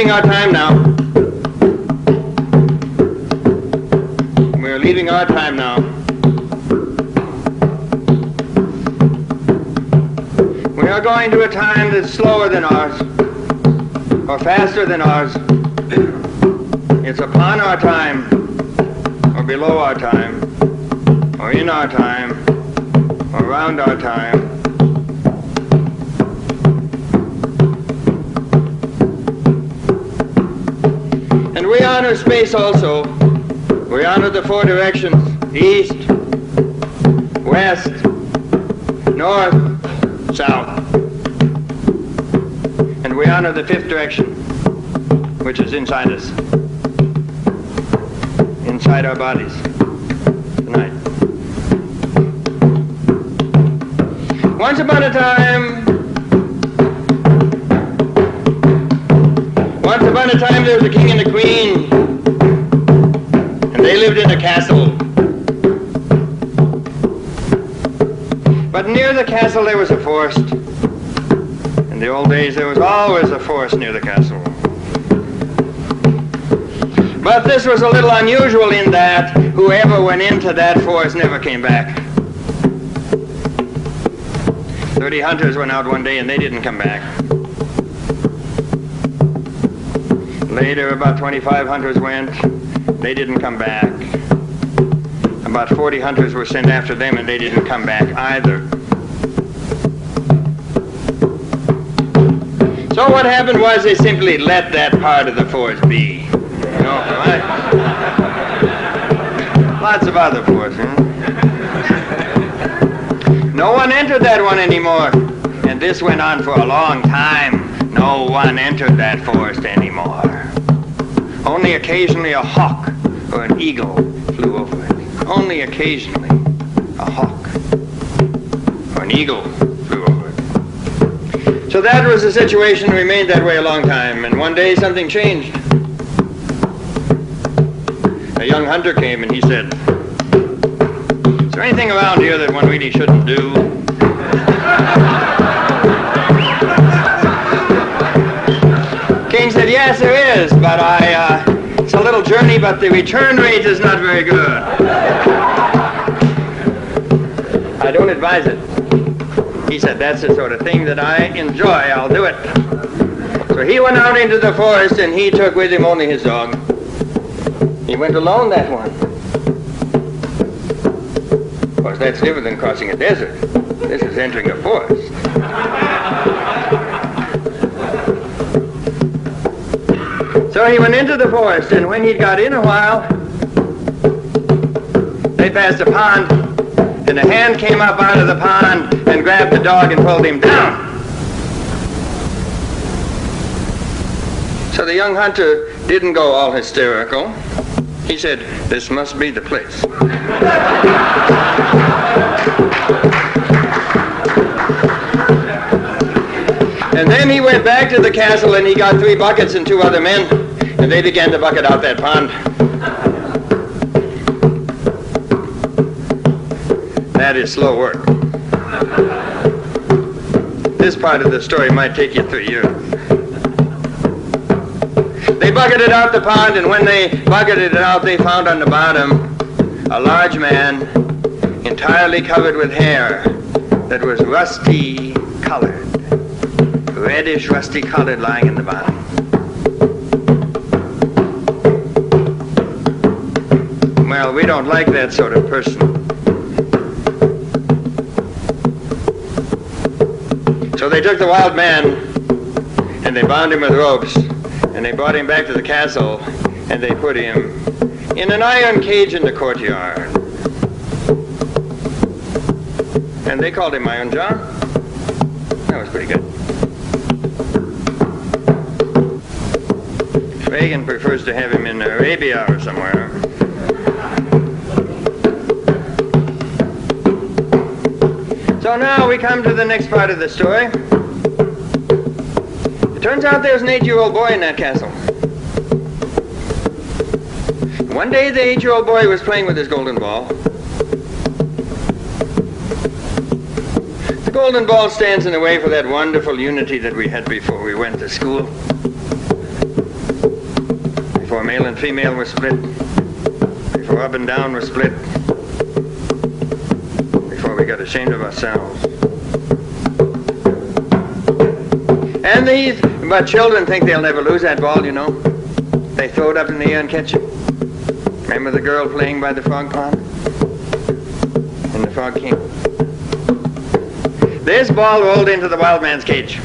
leaving our time now. We're leaving our time now. We are going to a time that's slower than ours, or faster than ours. It's upon our time, or below our time, or in our time, or around our time. And we honor space also. We honor the four directions: east, west, north, south. And we honor the fifth direction, which is inside us, inside our bodies tonight. Once upon a time, there was a king and a queen, and they lived in a castle. But near the castle there was a forest. In the old days there was always a forest near the castle. But this was a little unusual in that whoever went into that forest never came back. 30 hunters went out one day and they didn't come back. Later about 25 hunters went, they didn't come back. About 40 hunters were sent after them and they didn't come back either. So what happened was they simply let that part of the forest be. You know, right? Lots of other forests, huh? No one entered that one anymore. And this went on for a long time. No one entered that forest anymore. Only occasionally a hawk or an eagle flew over it. Only occasionally a hawk or an eagle flew over it. So that was the situation, remained that way a long time. And one day something changed. A young hunter came and he said, "Is there anything around here that one really shouldn't do?" King said, "Yes, there is, but it's a little journey, but the return rate is not very good. I don't advise it." He said, "That's the sort of thing that I enjoy. I'll do it." So he went out into the forest and he took with him only his dog. He went alone, that one. Of course, that's different than crossing a desert. This is entering a forest. So he went into the forest, and when he'd got in a while, they passed a pond, and a hand came up out of the pond and grabbed the dog and pulled him down. So the young hunter didn't go all hysterical. He said, "This must be the place." And then he went back to the castle and he got 3 buckets and 2 other men, and they began to bucket out that pond. That is slow work. This part of the story might take you 3 years. They bucketed out the pond, and when they bucketed it out, they found on the bottom a large man entirely covered with hair that was rusty colored. Reddish, rusty colored, lying in the bottom. Well, we don't like that sort of person. So they took the wild man and they bound him with ropes and they brought him back to the castle and they put him in an iron cage in the courtyard. And they called him Iron John. That was pretty good. Reagan prefers to have him in Arabia or somewhere. So now we come to the next part of the story. It turns out there's an 8-year-old boy in that castle. One day the 8-year-old boy was playing with his golden ball. The golden ball stands in the way for that wonderful unity that we had before we went to school. before male and female were split, before up and down were split, before we got ashamed of ourselves. But children think they'll never lose that ball, you know. They throw it up in the air and catch it. Remember the girl playing by the frog pond? And the frog king. This ball rolled into the wild man's cage.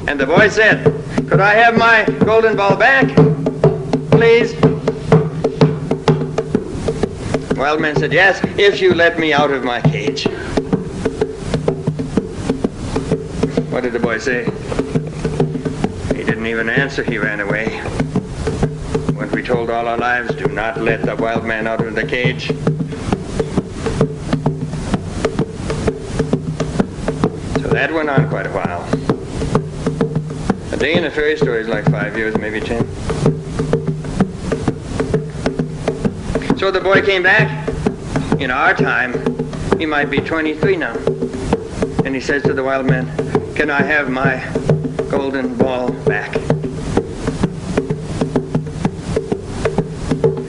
And the boy said, "Could I have my golden ball back, please?" The wild man said, "Yes, if you let me out of my cage." What did the boy say? He didn't even answer. He ran away. What we told all our lives, do not let the wild man out of the cage. So that went on quite a while. A day in a fairy story is like 5 years, maybe 10. So the boy came back. In our time, he might be 23 now. And he says to the wild man, "Can I have my golden ball back?"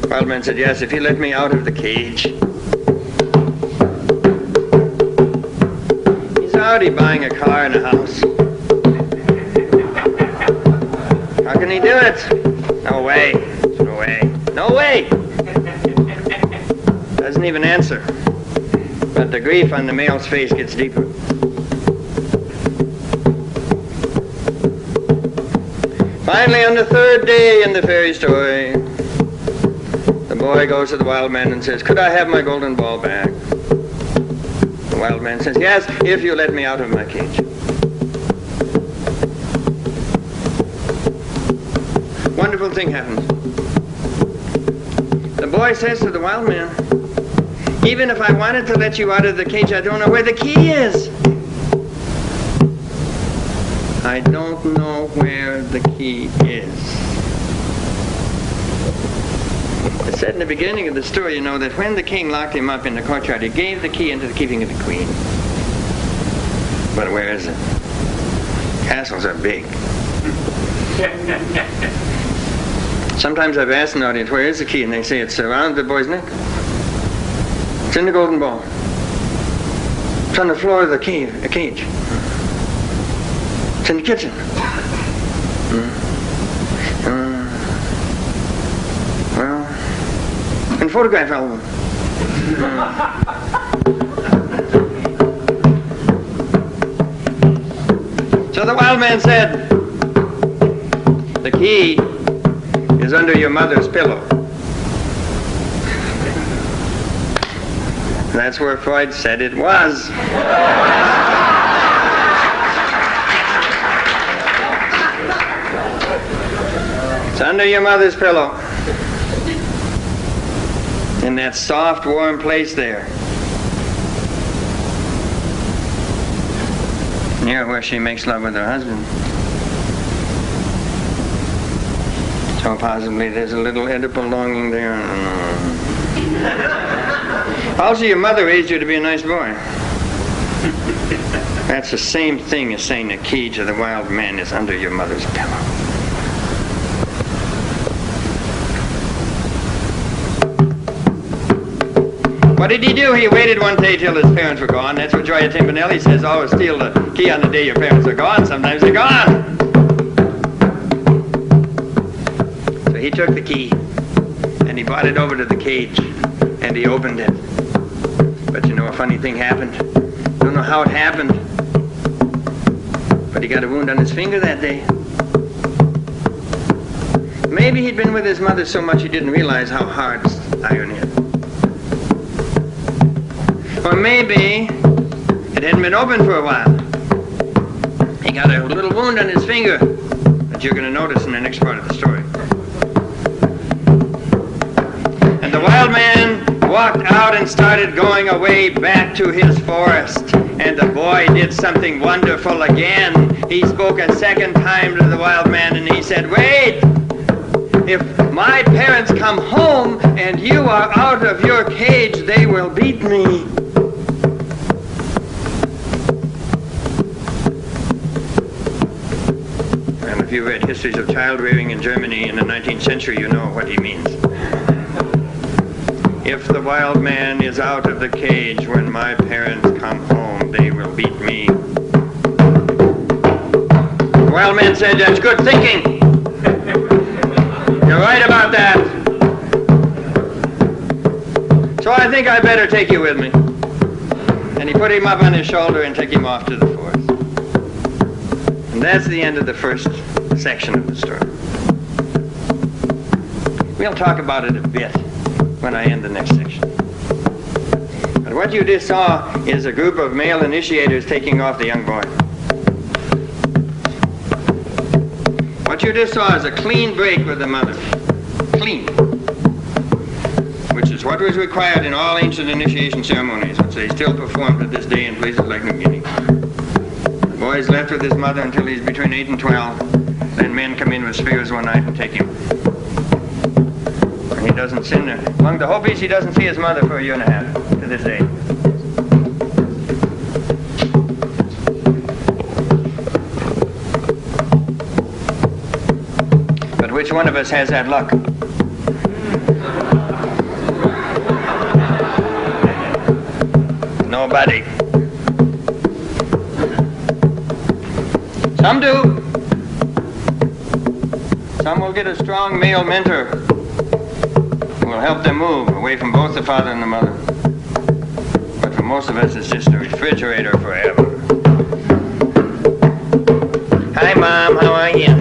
Wild man said, "Yes, if you let me out of the cage." He's already buying a car and a house. How can he do it? No way. No way. No way. Doesn't even answer. But the grief on the male's face gets deeper. Finally, on the third day in the fairy story, the boy goes to the wild man and says, "Could I have my golden ball back?" The wild man says, "Yes, if you let me out of my cage." Wonderful thing happens. The boy says to the wild man, "Even if I wanted to let you out of the cage, I don't know where the key is. I don't know where the key is." It said in the beginning of the story, you know, that when the king locked him up in the courtyard, he gave the key into the keeping of the queen. But where is it? Castles are big. Sometimes I've asked an audience, "Where is the key?" And they say it's around the boy's neck. It's in the golden ball. It's on the floor of the cage. It's in the kitchen. Well, in the photograph album. So the wild man said, "The key is under your mother's pillow." That's where Freud said it was. It's under your mother's pillow. In that soft, warm place there. Near where she makes love with her husband. So possibly there's a little Oedipal longing there. Also, your mother raised you to be a nice boy. That's the same thing as saying the key to the wild man is under your mother's pillow. What did he do? He waited one day till his parents were gone. That's what Gioia Timpanelli says, always steal the key on the day your parents are gone. Sometimes they're gone. So he took the key and he brought it over to the cage and he opened it. But you know, a funny thing happened. Don't know how it happened, but he got a wound on his finger that day. Maybe he'd been with his mother so much he didn't realize how hard iron is. Or maybe it hadn't been open for a while. He got a little wound on his finger that you're going to notice in the next part of the story. And the wild man walked out and started going away back to his forest. And the boy did something wonderful again. He spoke a second time to the wild man and he said, "Wait! If my parents come home and you are out of your cage, they will beat me." If you read histories of child rearing in Germany in the 19th century, you know what he means. If the wild man is out of the cage when my parents come home, they will beat me. The wild man said, that's good thinking. You're right about that. So I think I better take you with me. And he put him up on his shoulder and took him off to the forest. And that's the end of the first section of the story. We'll talk about it a bit when I end the next section. But what you just saw is a group of male initiators taking off the young boy. What you just saw is a clean break with the mother. Clean. Which is what was required in all ancient initiation ceremonies, which they still perform to this day in places like New Guinea. The boy is left with his mother until he's between 8 and 12. Then men come in with spears one night and take him. And he doesn't sin there. Among the hope is he doesn't see his mother for a year and a half to this day. But which one of us has that luck? Nobody. Some do. Some will get a strong male mentor who will help them move away from both the father and the mother. But for most of us, it's just a refrigerator forever. Hi, Mom. How are you?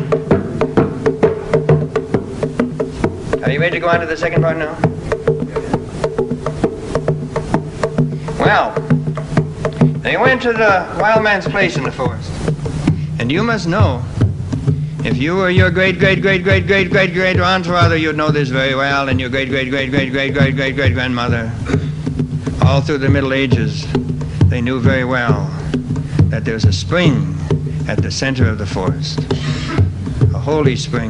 Are you ready to go on to the second part now? Well, they went to the wild man's place in the forest. And you must know, if you were your great-great-great-great-great-great-great-grandfather, you'd know this very well, and your great-great-great-great-great-great-great-grandmother, all through the Middle Ages, they knew very well that there's a spring at the center of the forest, a holy spring,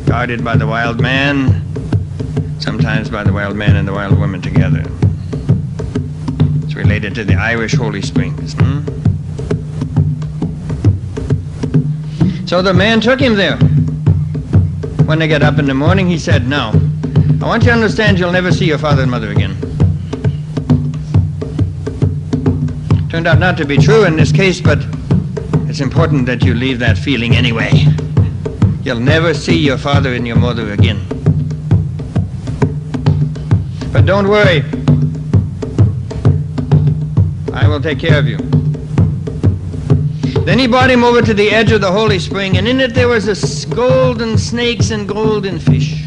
guarded by the wild man, sometimes by the wild man and the wild woman together. It's related to the Irish holy springs. So the man took him there. When they got up in the morning, he said, now, I want you to understand you'll never see your father and mother again. Turned out not to be true in this case, but it's important that you leave that feeling anyway. You'll never see your father and your mother again. But don't worry. I will take care of you. Then he brought him over to the edge of the holy spring, and in it there was golden snakes and golden fish.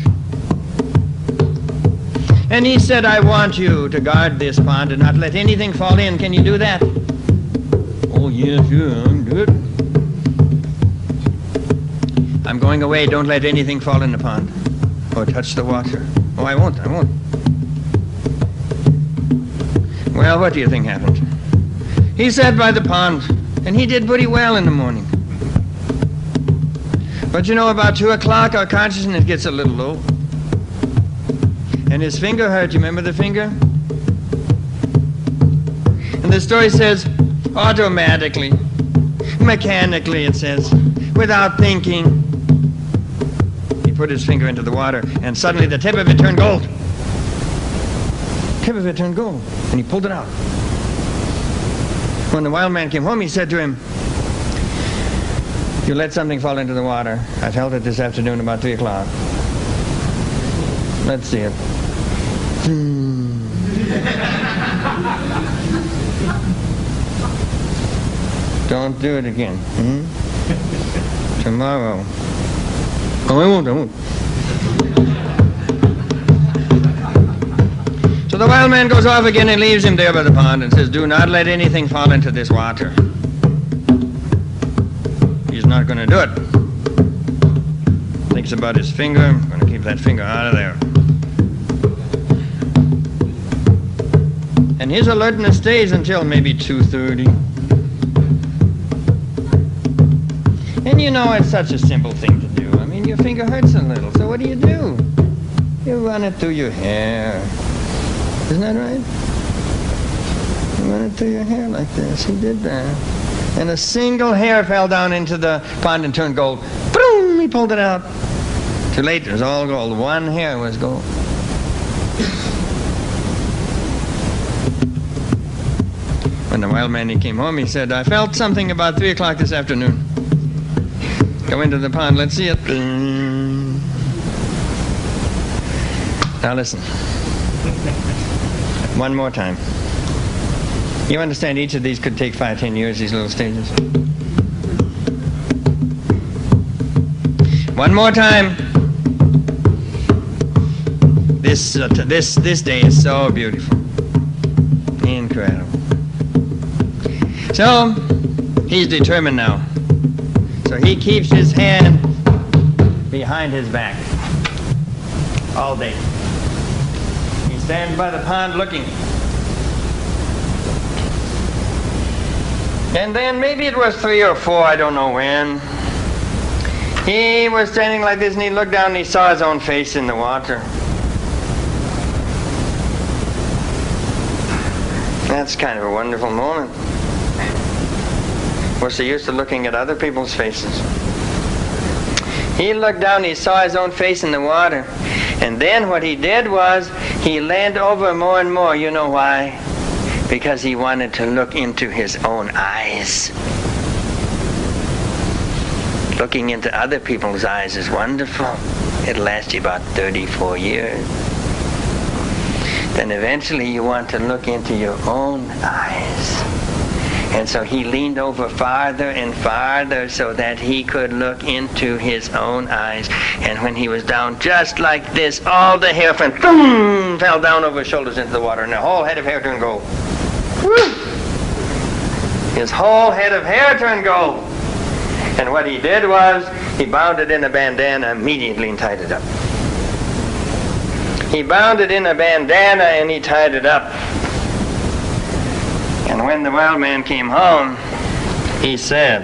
And he said, I want you to guard this pond and not let anything fall in. Can you do that? Oh, yes, yeah, I'm good. I'm going away. Don't let anything fall in the pond or touch the water. Oh, I won't. Well, what do you think happened? He sat by the pond, and he did pretty well in the morning. But you know, about 2 o'clock, our consciousness gets a little low. And his finger hurt. You remember the finger? And the story says, automatically, mechanically, it says, without thinking, he put his finger into the water, and suddenly the tip of it turned gold. Tip of it turned gold, and he pulled it out. When the wild man came home, he said to him, you let something fall into the water. I felt it this afternoon about 3 o'clock. Let's see it. Don't do it again. Tomorrow. Oh, I won't. So the wild man goes off again and leaves him there by the pond and says, do not let anything fall into this water. He's not going to do it. Thinks about his finger. I'm going to keep that finger out of there. And his alertness stays until maybe 2:30. And you know, it's such a simple thing to do. I mean, your finger hurts a little, so what do? You run it through your hair. Isn't that right? You run it through your hair like this. He did that. And a single hair fell down into the pond and turned gold. Boom! he pulled it out. Too late, it was all gold. One hair was gold. When the wild man, he came home, he said, I felt something about 3 o'clock this afternoon. Go into the pond, let's see it. Now listen. One more time. You understand each of these could take 5-10 years, these little stages. One more time. This day is so beautiful. Incredible. So, he's determined now. So he keeps his hand behind his back all day. He stands by the pond looking. And then maybe it was 3 or 4, I don't know when. He was standing like this and he looked down and he saw his own face in the water. That's kind of a wonderful moment. What's the use of looking at other people's faces? He looked down, he saw his own face in the water. And then what he did was, he leaned over more and more. You know why? Because he wanted to look into his own eyes. Looking into other people's eyes is wonderful. It'll last you about 34 years. Then eventually you want to look into your own eyes. And so he leaned over farther and farther so that he could look into his own eyes. And when he was down just like this, all the hair fell down over his shoulders into the water, and the whole head of hair turned gold. His whole head of hair turned gold. And what he did was, he bound it in a bandana immediately and tied it up. He bound it in a bandana and he tied it up. And when the wild man came home, he said,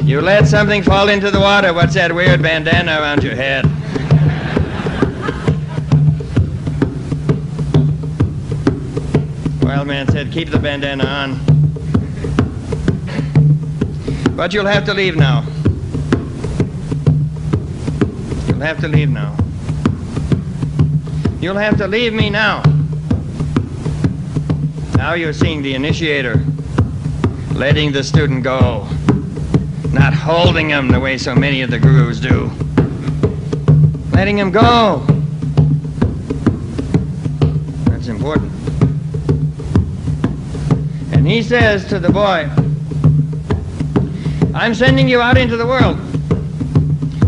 you let something fall into the water. What's that weird bandana around your head? The wild man said, keep the bandana on. But you'll have to leave now. You'll have to leave now. You'll have to leave me now. Now you're seeing the initiator letting the student go, not holding him the way so many of the gurus do. Letting him go. That's important. And he says to the boy, I'm sending you out into the world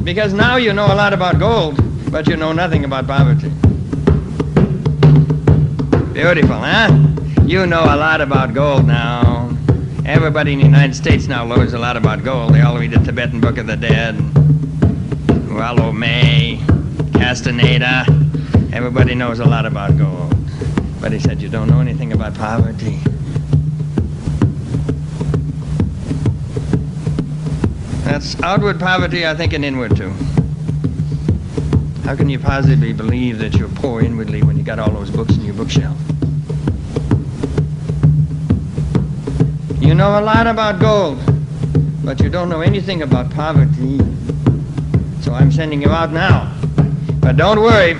because now you know a lot about gold, but you know nothing about poverty. Beautiful, huh? You know a lot about gold now. Everybody in the United States now knows a lot about gold. They all read the Tibetan Book of the Dead, Rollo May, Castaneda. Everybody knows a lot about gold. But he said, you don't know anything about poverty. That's outward poverty, I think, and inward too. How can you possibly believe that you're poor inwardly when you got all those books in your bookshelf? You know a lot about gold, but you don't know anything about poverty. So I'm sending you out now. But don't worry.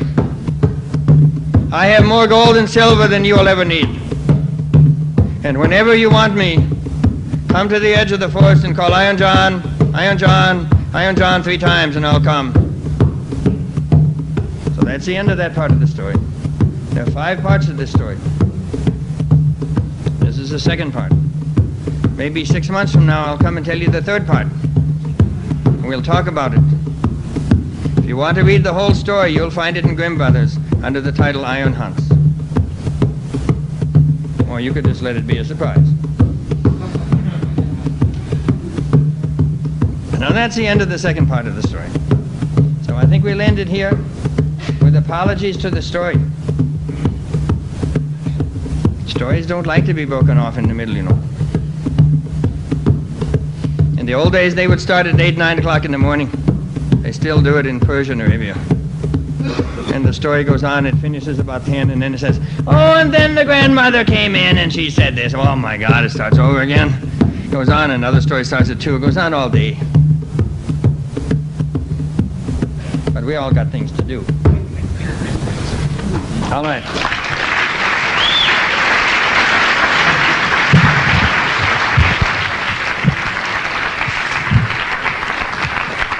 I have more gold and silver than you will ever need. And whenever you want me, come to the edge of the forest and call Iron John, Iron John, Iron John 3 times, and I'll come. So that's the end of that part of the story. There are 5 parts of this story. This is the second part. Maybe 6 months from now, I'll come and tell you the third part. And we'll talk about it. If you want to read the whole story, you'll find it in Grimm Brothers under the title Iron Hunts. Or you could just let it be a surprise. Now that's the end of the second part of the story. So I think we'll end it here with apologies to the story. Stories don't like to be broken off in the middle, you know. In the old days, they would start at 8, 9 o'clock in the morning. They still do it in Persian Arabia. And the story goes on, it finishes about 10, and then it says, oh, and then the grandmother came in and she said this. Oh my God, it starts over again. goes on. Another story starts at 2. It goes on all day. But we all got things to do. All right.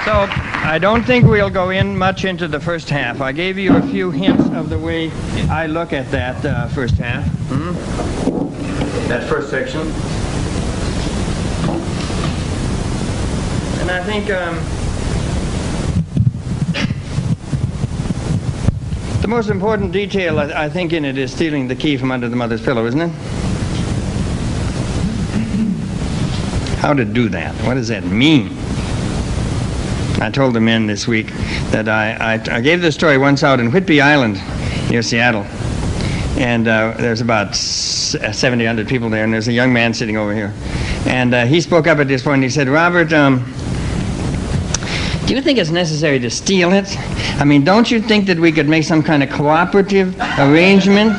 So I don't think we'll go in much into the first half. I gave you a few hints of the way I look at that first half. That first section. And I think the most important detail, I think, in it is stealing the key from under the mother's pillow, isn't it? How to do that? What does that mean? I told the men this week that I gave this story once out in Whidbey Island near Seattle. And there's about 700 people there, and there's a young man sitting over here. And he spoke up at this point, and he said, Robert, do you think it's necessary to steal it? I mean, don't you think that we could make some kind of cooperative arrangement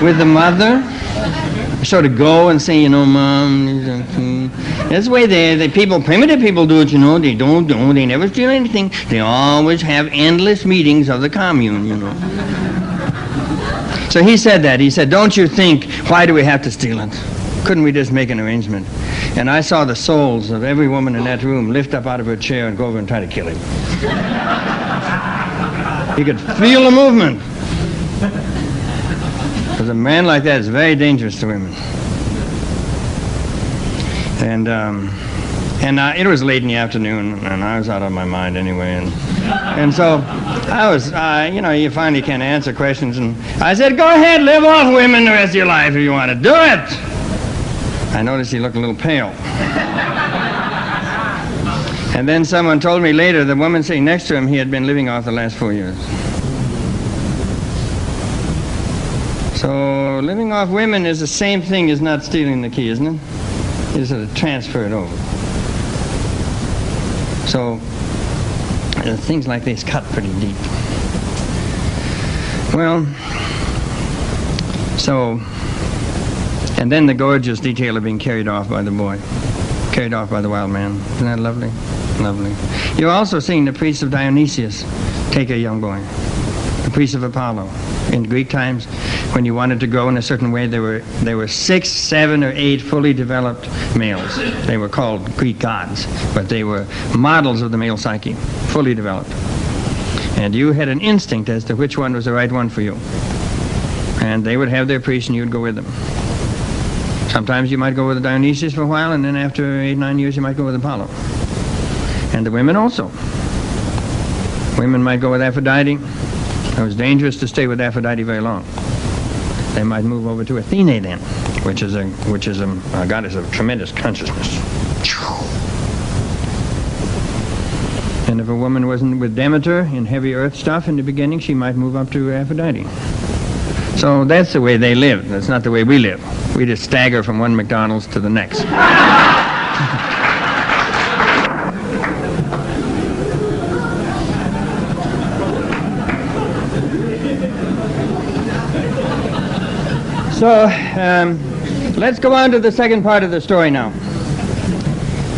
with the mother? Sort of go and say, you know, Mom, that's the way the people, primitive people do it, you know. They they never steal anything. They always have endless meetings of the commune, you know. So he said that. He said, don't you think, why do we have to steal it? Couldn't we just make an arrangement? And I saw the souls of every woman in that room lift up out of her chair and go over and try to kill him. You could feel the movement. Because a man like that is very dangerous to women. And it was late in the afternoon, and I was out of my mind anyway. And so I was, you know, you finally can't answer questions. And I said, go ahead, live off women the rest of your life if you want to do it. I noticed he looked a little pale. And then someone told me later, the woman sitting next to him, he had been living off the last 4 years. So living off women is the same thing as not stealing the key, isn't it? It's to transfer it over. So things like this cut pretty deep. Well, so, and then the gorgeous detail of being carried off by the boy, carried off by the wild man. Isn't that lovely? Lovely. You're also seeing the priests of Dionysius take a young boy, the priests of Apollo. In Greek times, when you wanted to grow in a certain way, there were 6, 7, or 8 fully developed males. They were called Greek gods, but they were models of the male psyche, fully developed. And you had an instinct as to which one was the right one for you. And they would have their priests, and you'd go with them. Sometimes you might go with Dionysius for a while, and then after 8, 9 years, you might go with Apollo. And the women also. Women might go with Aphrodite. It was dangerous to stay with Aphrodite very long. They might move over to Athene then, which is a goddess of tremendous consciousness. And if a woman wasn't with Demeter in heavy earth stuff in the beginning, she might move up to Aphrodite. So that's the way they live. That's not the way we live. We just stagger from one McDonald's to the next. So, let's go on to the second part of the story now.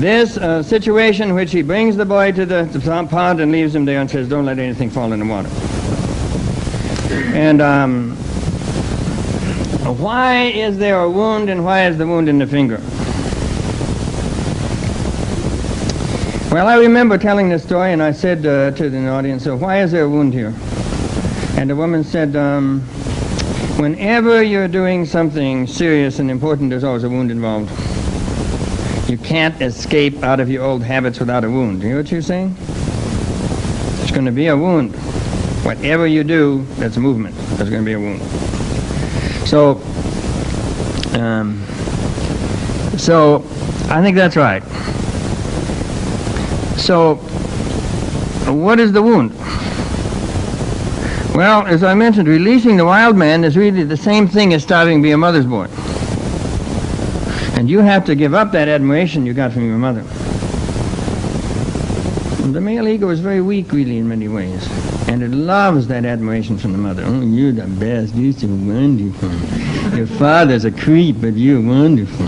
This situation in which he brings the boy to the pond and leaves him there and says, don't let anything fall in the water. And why is there a wound, and why is the wound in the finger? Well, I remember telling this story, and I said to the audience, so why is there a wound here? And the woman said, whenever you're doing something serious and important, there's always a wound involved. You can't escape out of your old habits without a wound. You hear what you're saying? There's going to be a wound. Whatever you do, that's movement. There's going to be a wound. So I think that's right. So, what is the wound? Well, as I mentioned, releasing the wild man is really the same thing as starting to be a mother's boy. And you have to give up that admiration you got from your mother. And the male ego is very weak, really, in many ways. And it loves that admiration from the mother. Oh, you're the best. You're so wonderful. Your father's a creep, but you're wonderful.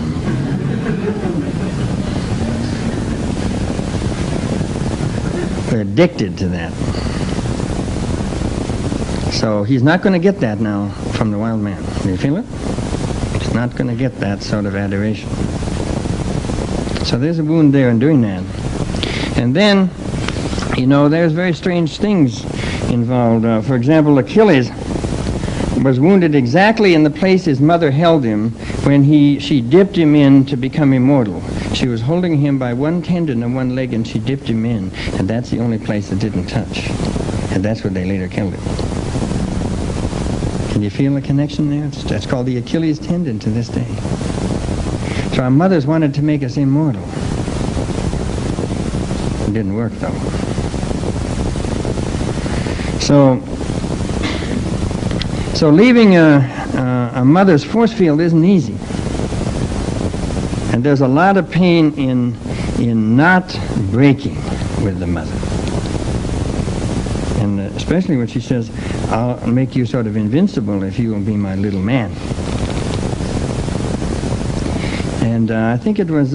We're addicted to that. So he's not going to get that now from the wild man. Do you feel it? He's not going to get that sort of adoration. So there's a wound there in doing that. And then, you know, there's very strange things involved. For example, Achilles was wounded exactly in the place his mother held him when she dipped him in to become immortal. She was holding him by one tendon and one leg, and she dipped him in, and that's the only place that didn't touch. And that's where they later killed him. Can you feel the connection there? That's called the Achilles tendon to this day. So our mothers wanted to make us immortal. It didn't work, though. So leaving a mother's force field isn't easy. And there's a lot of pain in not breaking with the mother. And especially when she says, I'll make you sort of invincible if you will be my little man. And I think it was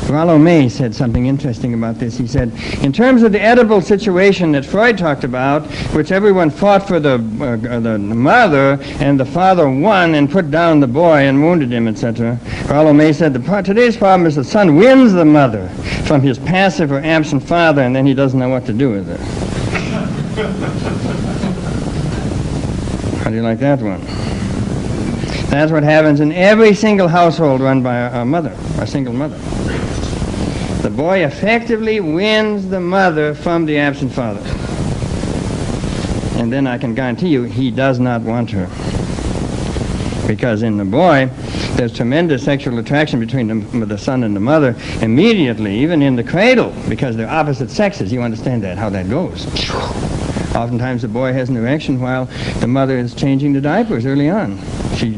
Rollo May said something interesting about this. He said, in terms of the edible situation that Freud talked about, which everyone fought for the mother, and the father won and put down the boy and wounded him, etc. Rollo May said, today's problem is the son wins the mother from his passive or absent father, and then he doesn't know what to do with her. How do you like that one? That's what happens in every single household run by a mother, a single mother. The boy effectively wins the mother from the absent father. And then I can guarantee you he does not want her. Because in the boy, there's tremendous sexual attraction between the son and the mother immediately, even in the cradle, because they're opposite sexes. You understand that, how that goes. Oftentimes the boy has an erection while the mother is changing the diapers early on. She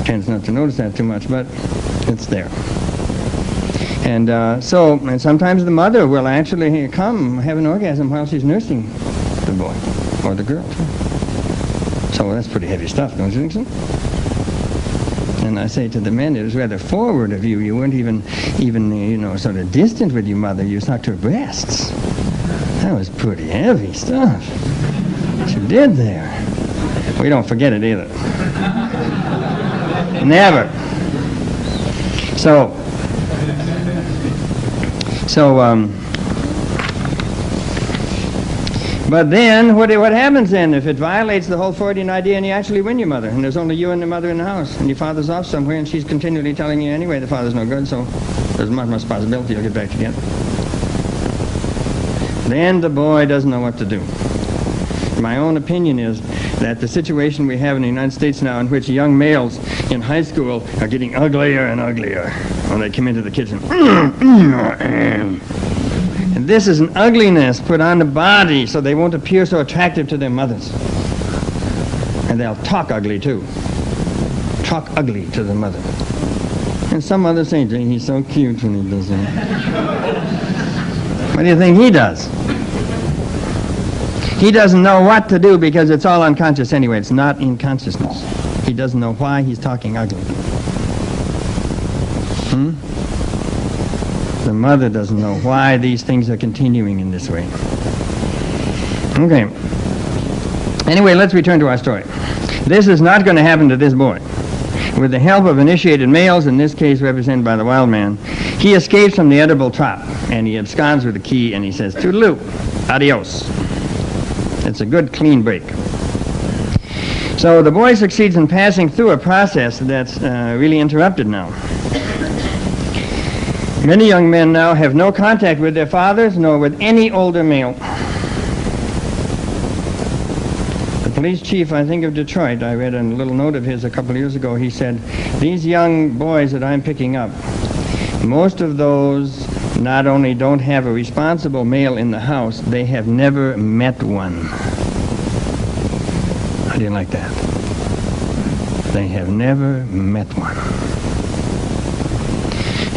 tends not to notice that too much, but it's there. And and sometimes the mother will actually have an orgasm while she's nursing the boy or the girl. So that's pretty heavy stuff, don't you think so? And I say to the men, it was rather forward of you. You weren't even sort of distant with your mother. You sucked her breasts. That was pretty heavy stuff. What you did there. We don't forget it either. Never. But then, what happens then if it violates the whole Freudian idea and you actually win your mother, and there's only you and the mother in the house, and your father's off somewhere, and she's continually telling you anyway the father's no good, so there's much possibility you'll get back together. Then the boy doesn't know what to do. My own opinion is that the situation we have in the United States now, in which young males in high school are getting uglier and uglier when they come into the kitchen. And this is an ugliness put on the body so they won't appear so attractive to their mothers. And they'll talk ugly too. Talk ugly to the mother. And some mothers say, gee, he's so cute when he does that. What do you think he does? He doesn't know what to do because it's all unconscious anyway. It's not in consciousness. He doesn't know why he's talking ugly. The mother doesn't know why these things are continuing in this way. Okay. Anyway, let's return to our story. This is not going to happen to this boy. With the help of initiated males, in this case represented by the wild man, he escapes from the edible trap, and he absconds with the key, and he says, toodaloo, adios. It's a good, clean break. So the boy succeeds in passing through a process that's really interrupted now. Many young men now have no contact with their fathers nor with any older male. The police chief, I think, of Detroit, I read a little note of his a couple of years ago, he said, these young boys that I'm picking up, most of those not only don't have a responsible male in the house, they have never met one. How do you like that? They have never met one.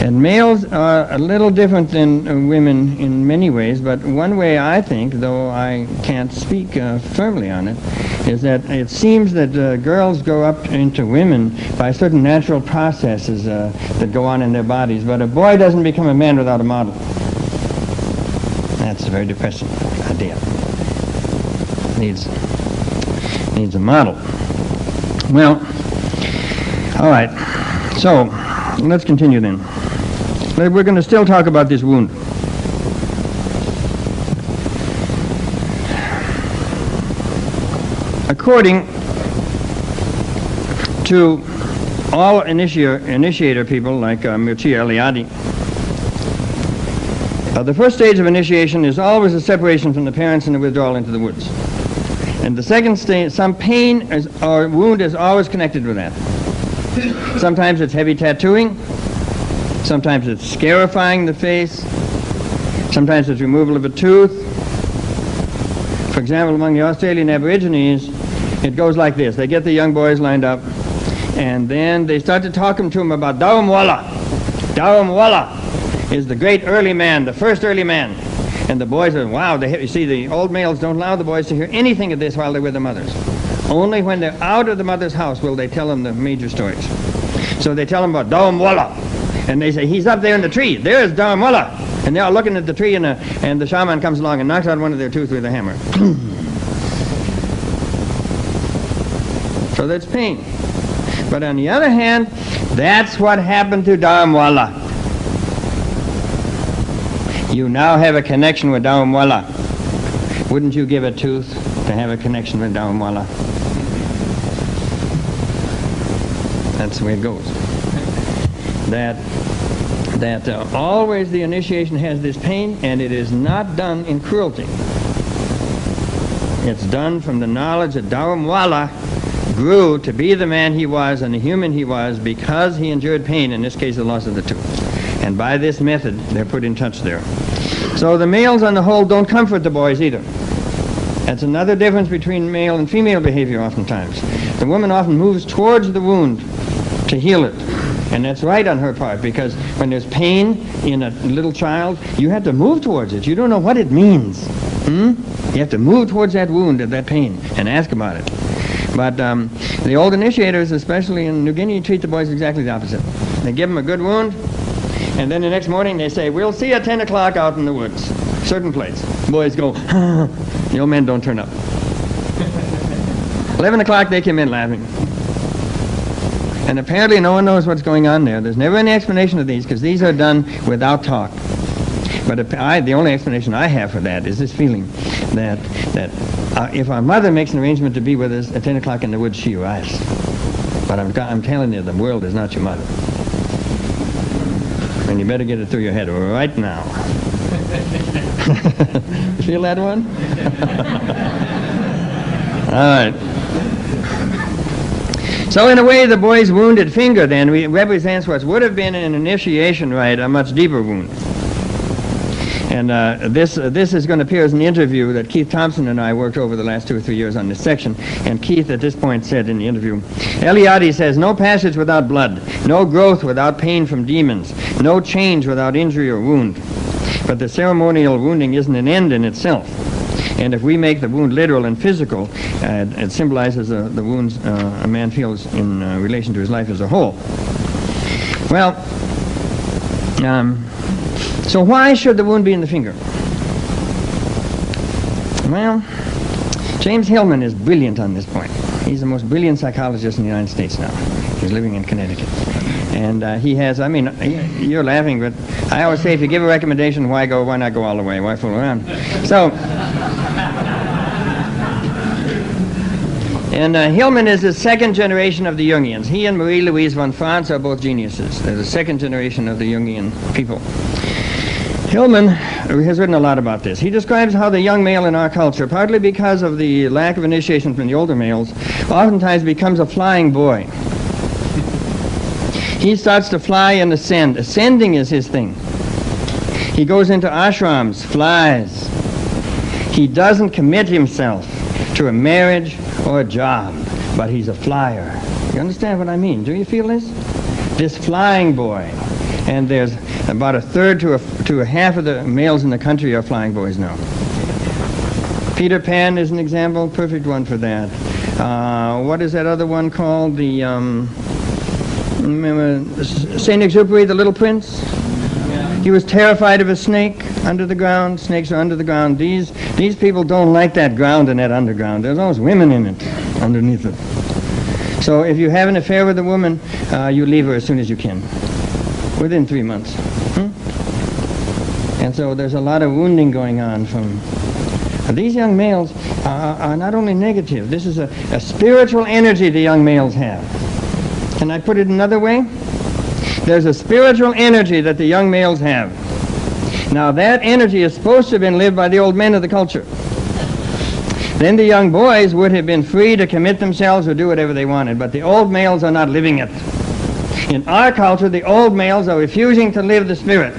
And males are a little different than women in many ways, but one way I think, though I can't speak firmly on it, is that it seems that girls grow up into women by certain natural processes that go on in their bodies, but a boy doesn't become a man without a model. That's a very depressing idea. Needs a model. Well, all right. So let's continue then. We're going to still talk about this wound. According to all initiator people like Mircea Eliade, the first stage of initiation is always a separation from the parents and a withdrawal into the woods. And the second stage, some pain or wound is always connected with that. Sometimes it's heavy tattooing. Sometimes it's scarifying the face. Sometimes it's removal of a tooth. For example, among the Australian Aborigines, it goes like this. They get the young boys lined up, and then they start to talk to them about Daramwala. Daramwala is the great early man, the first early man. And the boys are, wow, you see, the old males don't allow the boys to hear anything of this while they're with their mothers. Only when they're out of the mother's house will they tell them the major stories. So they tell them about Daramwala. And they say, he's up there in the tree. There's Daramwala. And they're all looking at the tree, and the shaman comes along and knocks out one of their teeth with a hammer. So that's pain. But on the other hand, that's what happened to Daramwala. You now have a connection with Daramwala. Wouldn't you give a tooth to have a connection with Daramwala? That's the way it goes. That always the initiation has this pain, and it is not done in cruelty. It's done from the knowledge that Daramwala grew to be the man he was and the human he was because he endured pain, in this case the loss of the tooth. And by this method, they're put in touch there. So the males on the whole don't comfort the boys either. That's another difference between male and female behavior oftentimes. The woman often moves towards the wound to heal it. And that's right on her part, because when there's pain in a little child, you have to move towards it. You don't know what it means. You have to move towards that wound, that pain, and ask about it. But the old initiators, especially in New Guinea, treat the boys exactly the opposite. They give them a good wound, and then the next morning they say, we'll see you at 10 o'clock out in the woods, certain place. Boys go, the old men don't turn up. 11 o'clock they come in laughing. And apparently no one knows what's going on there. There's never any explanation of these, because these are done without talk. But the only explanation I have for that is this feeling that if our mother makes an arrangement to be with us at 10 o'clock in the woods, she arrives. But I'm telling you, the world is not your mother. And you better get it through your head right now. You feel that one? All right. So in a way, the boy's wounded finger then represents what would have been an initiation rite, a much deeper wound. And this is going to appear as an interview that Keith Thompson and I worked over the last 2 or 3 years on this section. And Keith at this point said in the interview, Eliade says, no passage without blood, no growth without pain from demons, no change without injury or wound. But the ceremonial wounding isn't an end in itself. And if we make the wound literal and physical, it symbolizes the wounds a man feels in relation to his life as a whole. Well, so why should the wound be in the finger? Well, James Hillman is brilliant on this point. He's the most brilliant psychologist in the United States now. He's living in Connecticut. And he has, you're laughing, but I always say if you give a recommendation, why not go all the way? Why fool around? So, and Hillman is the second generation of the Jungians. He and Marie-Louise von Franz are both geniuses. They're the second generation of the Jungian people. Hillman has written a lot about this. He describes how the young male in our culture, partly because of the lack of initiation from the older males, oftentimes becomes a flying boy. He starts to fly and ascend. Ascending is his thing. He goes into ashrams, flies. He doesn't commit himself to a marriage or a job, but he's a flyer. You understand what I mean? Do you feel this? This flying boy. And there's about a third to a half of the males in the country are flying boys now. Peter Pan is an example, perfect one for that. What is that other one called? The Saint-Exupéry, The Little Prince? He was terrified of a snake under the ground. Snakes are under the ground. These people don't like that ground and that underground. There's always women in it, underneath it. So if you have an affair with a woman, you leave her as soon as you can, within 3 months. And so there's a lot of wounding going on from... These young males are not only negative. This is a spiritual energy the young males have. Can I put it another way? There's a spiritual energy that the young males have. Now that energy is supposed to have been lived by the old men of the culture. Then the young boys would have been free to commit themselves or do whatever they wanted, but the old males are not living it. In our culture, the old males are refusing to live the spirit.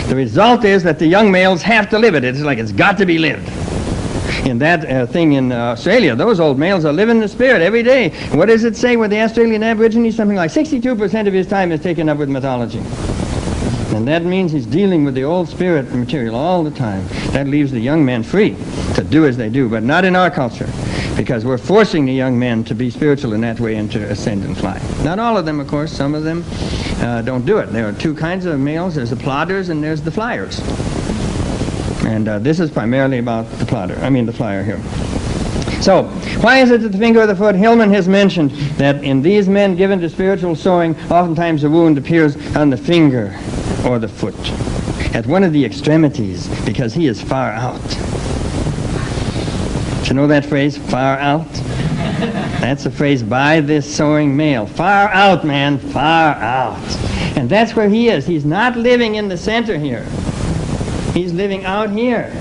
The result is that the young males have to live it. It's like it's got to be lived. In that thing in Australia, those old males are living the spirit every day. What does it say with the Australian Aborigine? Something like 62% of his time is taken up with mythology. And that means he's dealing with the old spirit material all the time. That leaves the young men free to do as they do, but not in our culture, because we're forcing the young men to be spiritual in that way and to ascend and fly. Not all of them, of course. Some of them don't do it. There are two kinds of males. There's the plodders and there's the flyers. And this is primarily about the flyer here. So, why is it that the finger or the foot? Hillman has mentioned that in these men given to spiritual soaring, oftentimes a wound appears on the finger or the foot, at one of the extremities, because he is far out. Do you know that phrase, far out? That's a phrase by this soaring male. Far out, man, far out. And that's where he is. He's not living in the center here. He's living out here.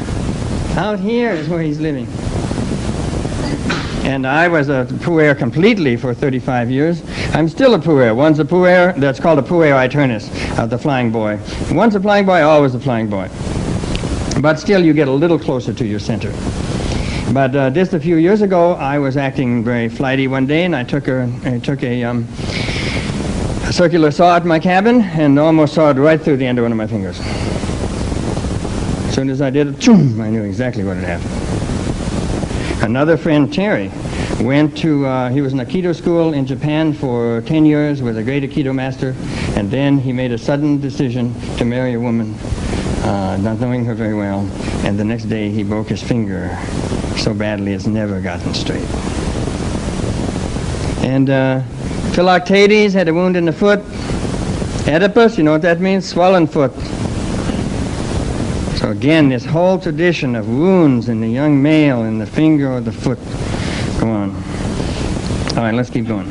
Out here is where he's living. And I was a puer completely for 35 years. I'm still a puer. One's a puer, that's called a puer aeternus, the flying boy. One's a flying boy, always a flying boy. But still you get a little closer to your center. But just a few years ago, I was acting very flighty one day, and I took a circular saw at my cabin and almost sawed right through the end of one of my fingers. As soon as I did it, choom, I knew exactly what had happened. Another friend, Terry, went to, he was in Aikido school in Japan for 10 years with a great Aikido master, and then he made a sudden decision to marry a woman, not knowing her very well, and the next day he broke his finger so badly it's never gotten straight. And Philoctetes had a wound in the foot. Oedipus, you know what that means? Swollen foot. So again, this whole tradition of wounds in the young male in the finger or the foot. Go on. All right, let's keep going.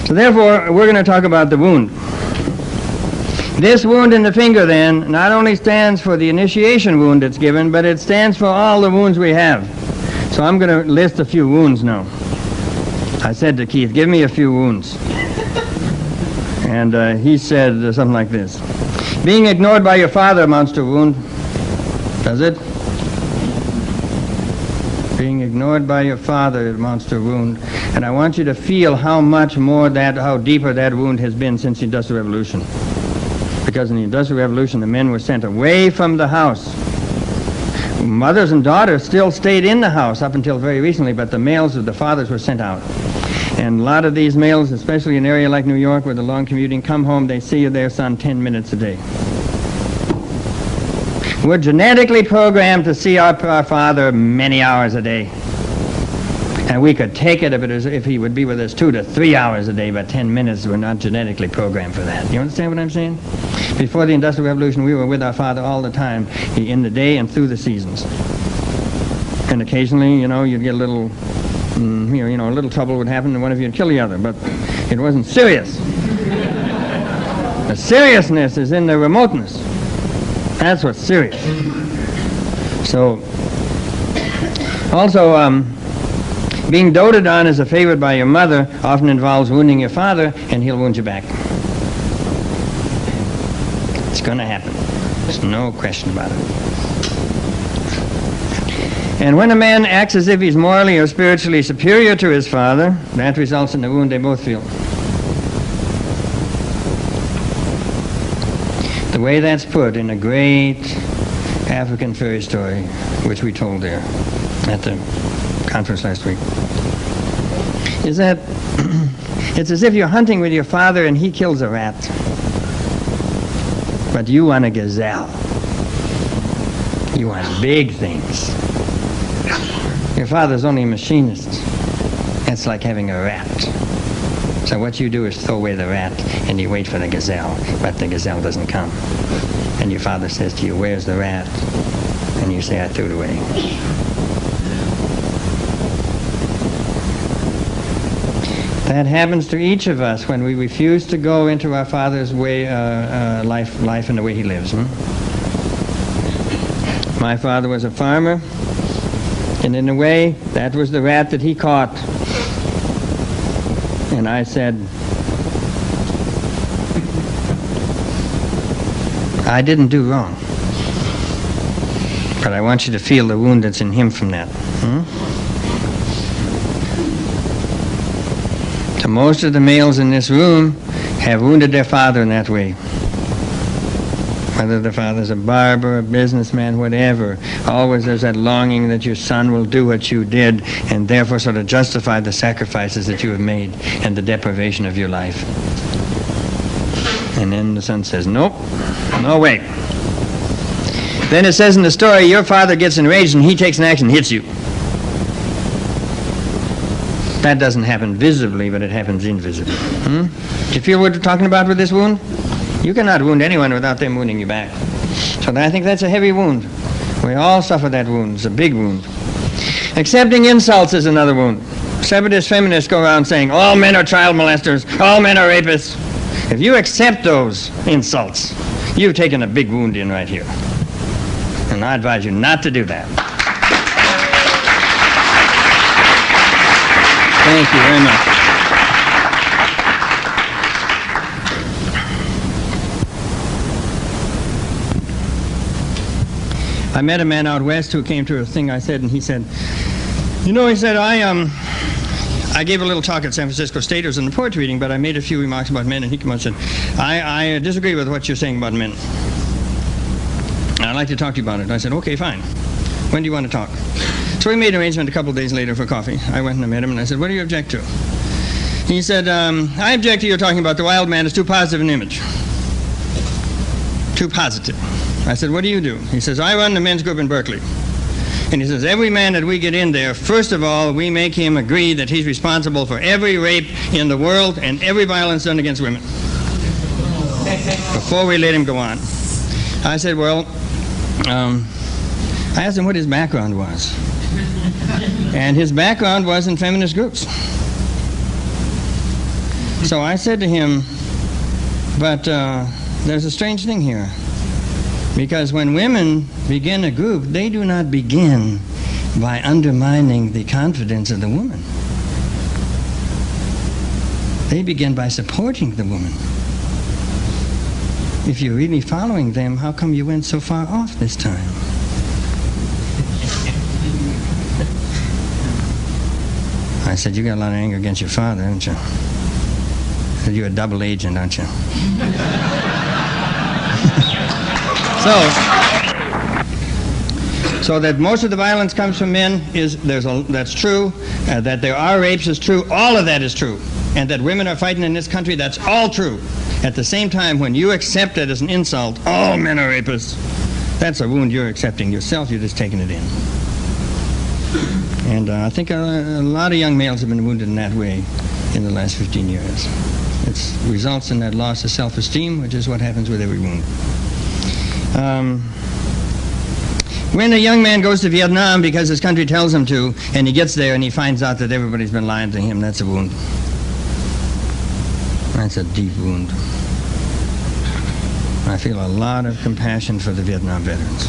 So therefore, we're going to talk about the wound. This wound in the finger, then, not only stands for the initiation wound it's given, but it stands for all the wounds we have. So I'm going to list a few wounds now. I said to Keith, give me a few wounds. And he said something like this. Being ignored by your father amounts to a wound. Does it? Being ignored by your father amounts to a wound. And I want you to feel how much more how deeper that wound has been since the Industrial Revolution. Because in the Industrial Revolution, the men were sent away from the house. Mothers and daughters still stayed in the house up until very recently, but the males of the fathers were sent out. And a lot of these males, especially in an area like New York with the long commuting, come home, they see their son 10 minutes a day. We're genetically programmed to see our father many hours a day. And we could take it if he would be with us 2 to 3 hours a day, but 10 minutes, we're not genetically programmed for that. You understand what I'm saying? Before the Industrial Revolution, we were with our father all the time, in the day and through the seasons. And occasionally, you'd get a little, a little trouble would happen and one of you would kill the other, but it wasn't serious. The seriousness is in the remoteness. That's what's serious. So, also, being doted on as a favorite by your mother often involves wounding your father, and he'll wound you back. It's going to happen. There's no question about it. And when a man acts as if he's morally or spiritually superior to his father, that results in the wound they both feel. The way that's put in a great African fairy story, which we told there at the conference last week, is that it's as if you're hunting with your father and he kills a rat. But you want a gazelle. You want big things. Your father's only a machinist. It's like having a rat. So what you do is throw away the rat and you wait for the gazelle, but the gazelle doesn't come. And your father says to you, "Where's the rat?" And you say, "I threw it away." That happens to each of us when we refuse to go into our Father's way, life and the way He lives. My father was a farmer, and in a way, that was the rat that he caught. And I said, I didn't do wrong, but I want you to feel the wound that's in him from that. So most of the males in this room have wounded their father in that way. Whether the father's a barber, a businessman, whatever, always there's that longing that your son will do what you did and therefore sort of justify the sacrifices that you have made and the deprivation of your life. And then the son says, "Nope, no way." Then it says in the story, your father gets enraged and he takes an action and hits you. That doesn't happen visibly, but it happens invisibly. Do you feel what we're talking about with this wound? You cannot wound anyone without them wounding you back. So I think that's a heavy wound. We all suffer that wound. It's a big wound. Accepting insults is another wound. Separatist feminists go around saying, all men are child molesters, all men are rapists. If you accept those insults, you've taken a big wound in right here. And I advise you not to do that. Thank you very much. I met a man out west who came to a thing I said, and he said, I gave a little talk at San Francisco State. It was in a poetry reading, but I made a few remarks about men, and he came out and said, I disagree with what you're saying about men. I'd like to talk to you about it. I said, okay, fine. When do you want to talk? So we made an arrangement a couple of days later for coffee. I went and I met him, and I said, what do you object to? He said, I object to your talking about the wild man as too positive an image. Too positive. I said, what do you do? He says, I run the men's group in Berkeley. And he says, every man that we get in there, first of all, we make him agree that he's responsible for every rape in the world and every violence done against women before we let him go on. I said, well, I asked him what his background was. And his background was in feminist groups. So I said to him, but there's a strange thing here. Because when women begin a group, they do not begin by undermining the confidence of the woman. They begin by supporting the woman. If you're really following them, how come you went so far off this time? I said, you got a lot of anger against your father, haven't you? I said, you're a double agent, aren't you? So that most of the violence comes from men that's true. That there are rapes is true. All of that is true. And that women are fighting in this country, that's all true. At the same time, when you accept it as an insult, all men are rapists, that's a wound you're accepting yourself. You're just taking it in. And I think a lot of young males have been wounded in that way in the last 15 years. It results in that loss of self-esteem, which is what happens with every wound. When a young man goes to Vietnam because his country tells him to, and he gets there and he finds out that everybody's been lying to him, that's a wound. That's a deep wound. I feel a lot of compassion for the Vietnam veterans.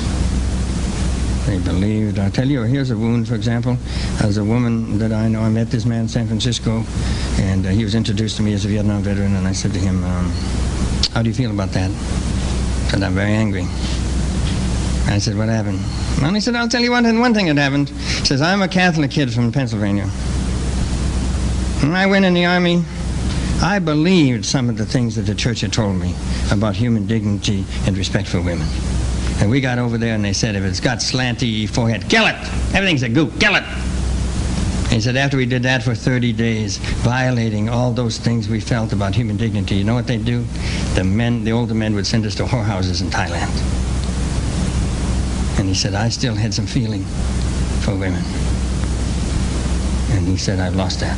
They believed. I'll tell you, here's a wound, for example. As a woman that I know, I met this man in San Francisco, and he was introduced to me as a Vietnam veteran, and I said to him, how do you feel about that? He said, I'm very angry. I said, what happened? Well, he said, I'll tell you one thing that happened. He says, I'm a Catholic kid from Pennsylvania. When I went in the Army, I believed some of the things that the church had told me about human dignity and respect for women. And we got over there and they said, if it's got slanty forehead, kill it. Everything's a goop, kill it. He said after we did that for 30 days, violating all those things we felt about human dignity, you know what they'd do? The older men would send us to whorehouses in Thailand. And he said, I still had some feeling for women. And he said, I've lost that.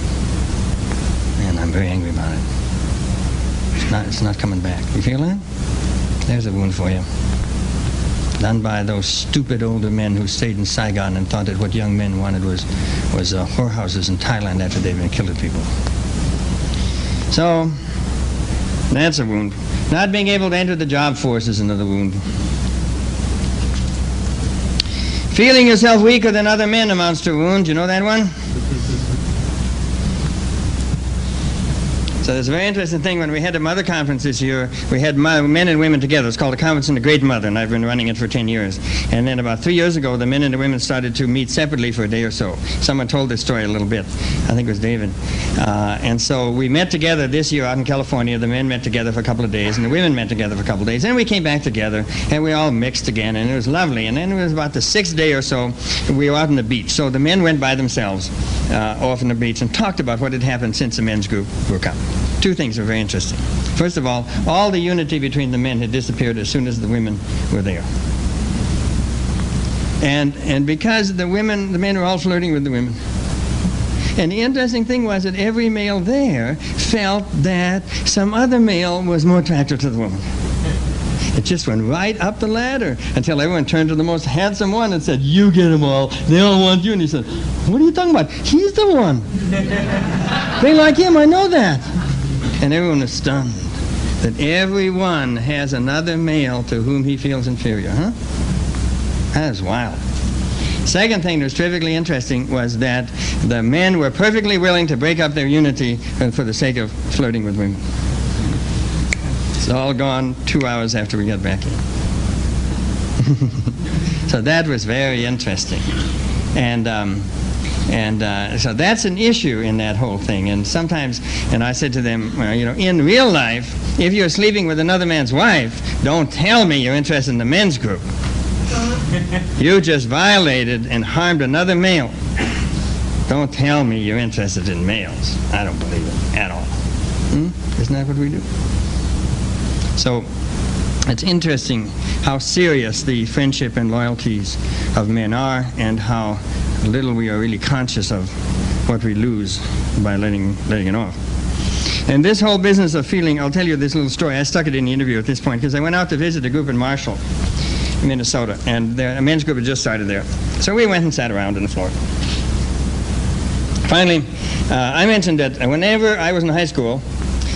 And I'm very angry about it. It's not coming back. You feel that? There's a wound for you. Done by those stupid older men who stayed in Saigon and thought that what young men wanted was whorehouses in Thailand after they'd been killing people. So, that's a wound. Not being able to enter the job force is another wound. Feeling yourself weaker than other men amounts to a wound. You know that one? So there's a very interesting thing. When we had a mother conference this year, we had men and women together. It's called the Conference on the Great Mother, and I've been running it for 10 years. And then about 3 years ago, the men and the women started to meet separately for a day or so. Someone told this story a little bit. I think it was David. And so we met together this year out in California. The men met together for a couple of days, and the women met together for a couple of days. Then we came back together, and we all mixed again, and it was lovely. And then it was about the 6th day or so, we were out on the beach. So the men went by themselves off on the beach and talked about what had happened since the men's group broke up. Two things are very interesting. First of all the unity between the men had disappeared as soon as the women were there. And because the men were all flirting with the women. And the interesting thing was that every male there felt that some other male was more attractive to the woman. It just went right up the ladder until everyone turned to the most handsome one and said, you get them all. They all want you. And he said, what are you talking about? He's the one. They like him. I know that. And everyone was stunned that everyone has another male to whom he feels inferior. Huh? That is wild. Second thing that was terrifically interesting was that the men were perfectly willing to break up their unity for the sake of flirting with women. It's all gone 2 hours after we got back in. So that was very interesting. So that's an issue in that whole thing. And sometimes, and I said to them, well, you know, in real life, if you're sleeping with another man's wife, don't tell me you're interested in the men's group. You just violated and harmed another male. Don't tell me you're interested in males. I don't believe it at all. Isn't that what we do? So it's interesting how serious the friendship and loyalties of men are, and how little we are really conscious of what we lose by letting it off. And this whole business of feeling, I'll tell you this little story. I stuck it in the interview at this point because I went out to visit a group in Marshall, Minnesota, and a men's group had just started there. So we went and sat around on the floor. Finally, I mentioned that whenever I was in high school,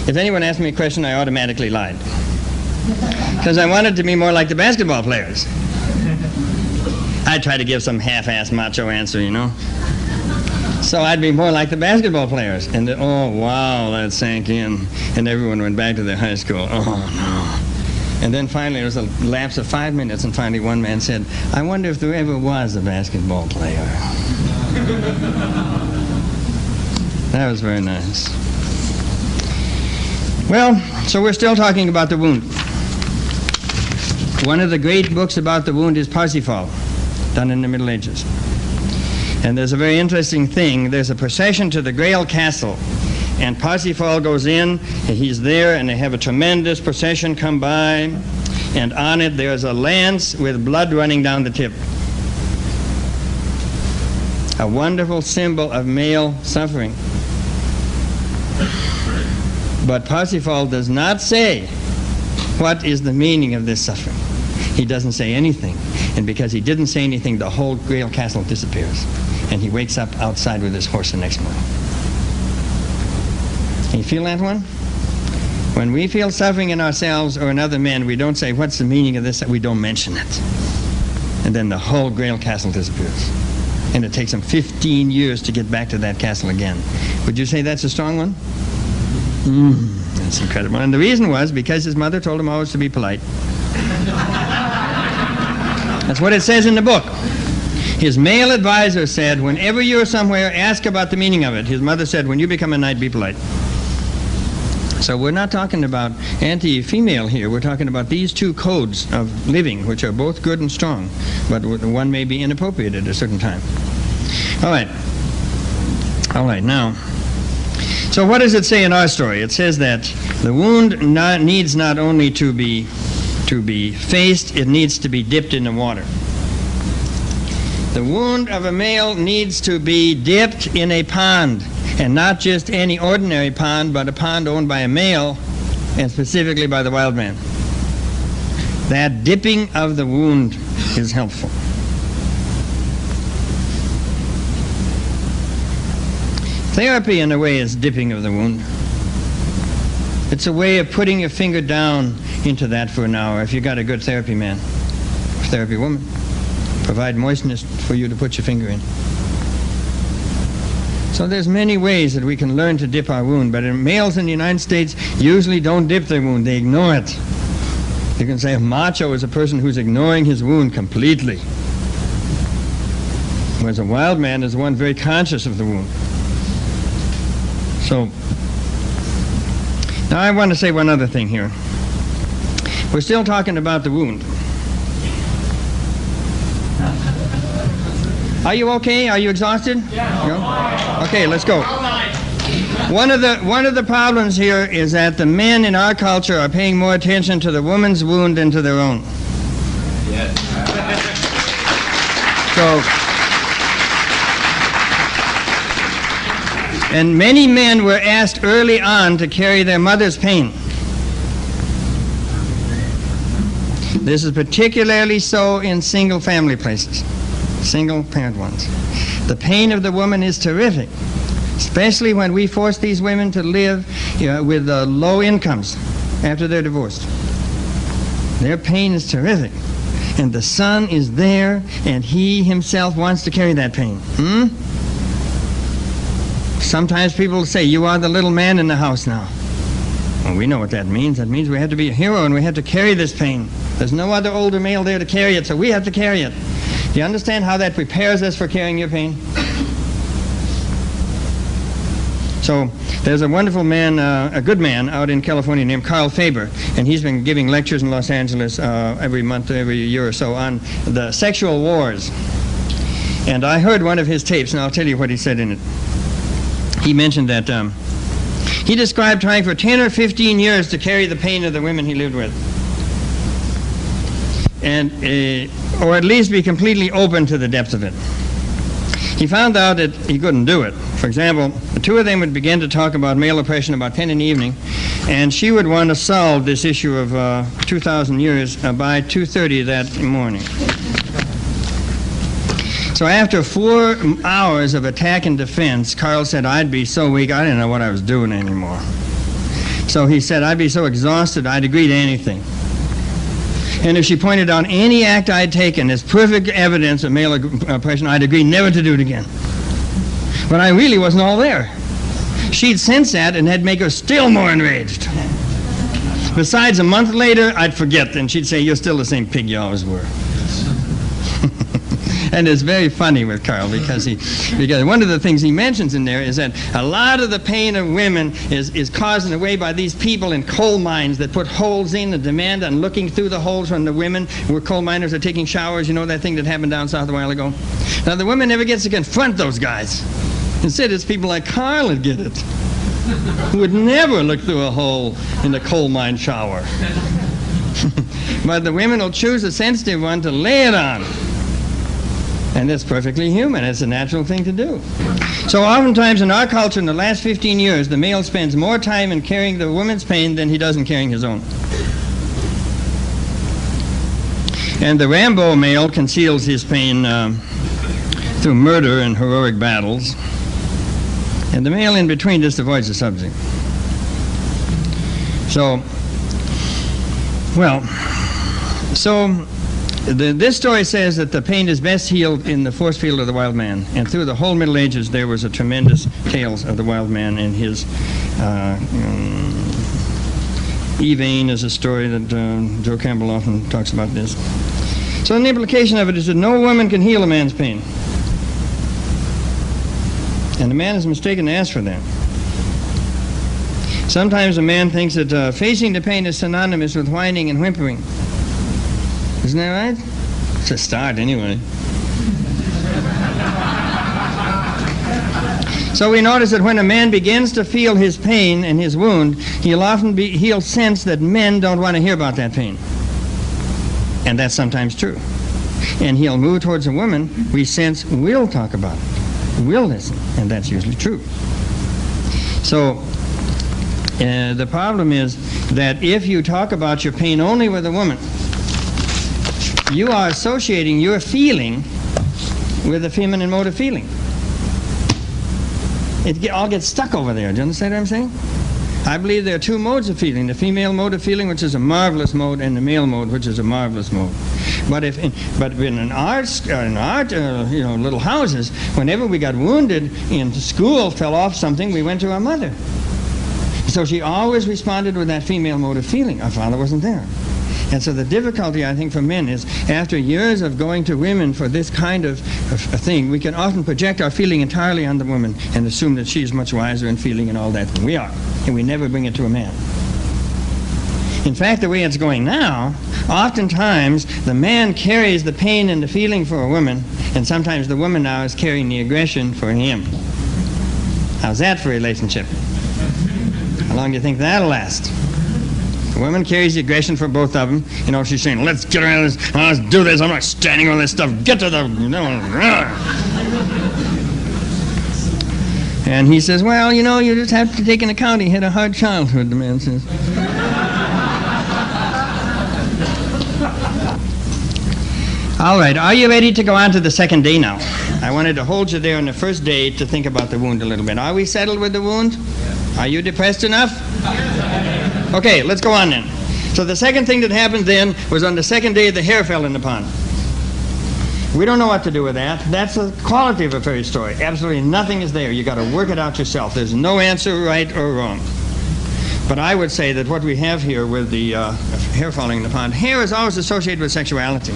if anyone asked me a question, I automatically lied. Because I wanted to be more like the basketball players. I'd try to give some half-assed macho answer, you know. So I'd be more like the basketball players. And oh, wow, that sank in. And everyone went back to their high school. Oh, no. And then finally, there was a lapse of 5 minutes, and finally one man said, I wonder if there ever was a basketball player. That was very nice. Well, so we're still talking about the wound. One of the great books about the wound is Parsifal, done in the Middle Ages. And there's a very interesting thing. There's a procession to the Grail Castle, and Parsifal goes in, and he's there, and they have a tremendous procession come by, and on it there's a lance with blood running down the tip. A wonderful symbol of male suffering. But Parsifal does not say what is the meaning of this suffering. He doesn't say anything. And because he didn't say anything, the whole Grail Castle disappears. And he wakes up outside with his horse the next morning. Can you feel that one? When we feel suffering in ourselves or in other men, we don't say, what's the meaning of this? We don't mention it. And then the whole Grail Castle disappears. And it takes him 15 years to get back to that castle again. Would you say that's a strong one? That's incredible. And the reason was because his mother told him always to be polite. That's what it says in the book. His male advisor said, whenever you're somewhere, ask about the meaning of it. His mother said, when you become a knight, be polite. So we're not talking about anti-female here. We're talking about these two codes of living, which are both good and strong, but one may be inappropriate at a certain time. All right. All right, now, so what does it say in our story? It says that the wound needs not only to be faced, it needs to be dipped in the water. The wound of a male needs to be dipped in a pond, and not just any ordinary pond, but a pond owned by a male, and specifically by the wild man. That dipping of the wound is helpful. Therapy, in a way, is dipping of the wound. It's a way of putting your finger down into that for an hour. If you got a good therapy man, therapy woman, provide moistness for you to put your finger in. So there's many ways that we can learn to dip our wound, but males in the United States usually don't dip their wound, they ignore it. You can say a macho is a person who's ignoring his wound completely, whereas a wild man is one very conscious of the wound. So, now I want to say one other thing here. We're still talking about the wound. Are you okay? Are you exhausted? Yeah. No? Okay, let's go. One of the problems here is that the men in our culture are paying more attention to the woman's wound than to their own. Yes. And many men were asked early on to carry their mother's pain. This is particularly so in single family places, single parent ones. The pain of the woman is terrific, especially when we force these women to live with low incomes after they're divorced. Their pain is terrific. And the son is there, and he himself wants to carry that pain. Sometimes people say, you are the little man in the house now. Well, we know what that means. That means we have to be a hero and we have to carry this pain. There's no other older male there to carry it, so we have to carry it. Do you understand how that prepares us for carrying your pain? So there's a wonderful man, a good man out in California named Carl Faber, and he's been giving lectures in Los Angeles every month, every year or so on the sexual wars. And I heard one of his tapes, and I'll tell you what he said in it. He mentioned that he described trying for 10 or 15 years to carry the pain of the women he lived with, and or at least be completely open to the depth of it. He found out that he couldn't do it. For example, the two of them would begin to talk about male oppression about 10 in the evening, and she would want to solve this issue of 2,000 years by 2:30 that morning. So after 4 hours of attack and defense, Carl said, I'd be so weak, I didn't know what I was doing anymore. So he said, I'd be so exhausted, I'd agree to anything. And if she pointed out any act I'd taken as perfect evidence of male oppression, I'd agree never to do it again. But I really wasn't all there. She'd sense that, and that'd make her still more enraged. Besides, a month later, I'd forget, and she'd say, you're still the same pig you always were. And it's very funny with Carl because one of the things he mentions in there is that a lot of the pain of women is caused in a way by these people in coal mines that put holes in and demand on looking through the holes when the women where coal miners are taking showers. You know that thing that happened down south a while ago? Now the woman never gets to confront those guys. Instead, it's people like Carl that get it, who would never look through a hole in the coal mine shower. But the women will choose a sensitive one to lay it on. And that's perfectly human. It's a natural thing to do. So oftentimes in our culture in the last 15 years, the male spends more time in carrying the woman's pain than he does in carrying his own. And the Rambo male conceals his pain through murder and heroic battles. And the male in between just avoids the subject. So, this story says that the pain is best healed in the force field of the wild man. And through the whole Middle Ages, there was a tremendous tales of the wild man and his... Evane is a story that Joe Campbell often talks about this. So the implication of it is that no woman can heal a man's pain. And the man is mistaken to ask for that. Sometimes a man thinks that facing the pain is synonymous with whining and whimpering. Isn't that right? It's a start, anyway. So we notice that when a man begins to feel his pain and his wound, he'll sense that men don't want to hear about that pain. And that's sometimes true. And he'll move towards a woman we sense will talk about it, will listen, and that's usually true. So the problem is that if you talk about your pain only with a woman, you are associating your feeling with the feminine mode of feeling. It all gets stuck over there. Do you understand what I'm saying? I believe there are two modes of feeling: the female mode of feeling, which is a marvelous mode, and the male mode, which is a marvelous mode. But in little houses, whenever we got wounded in school, fell off something, we went to our mother. So she always responded with that female mode of feeling. Our father wasn't there. And so the difficulty, I think, for men is, after years of going to women for this kind of thing, we can often project our feeling entirely on the woman and assume that she's much wiser in feeling and all that than we are. And we never bring it to a man. In fact, the way it's going now, oftentimes the man carries the pain and the feeling for a woman, and sometimes the woman now is carrying the aggression for him. How's that for a relationship? How long do you think that'll last? The woman carries the aggression for both of them. You know, she's saying, let's get around this, let's do this, I'm not standing on this stuff, get to the... And he says, well, you know, you just have to take into account he had a hard childhood, the man says. All right, are you ready to go on to the second day now? I wanted to hold you there on the first day to think about the wound a little bit. Are we settled with the wound? Are you depressed enough? Okay, let's go on then. So the second thing that happened then was on the second day the hare fell in the pond. We don't know what to do with that. That's the quality of a fairy story. Absolutely nothing is there. You got to work it out yourself. There's no answer right or wrong. But I would say that what we have here with the hare falling in the pond, hare is always associated with sexuality.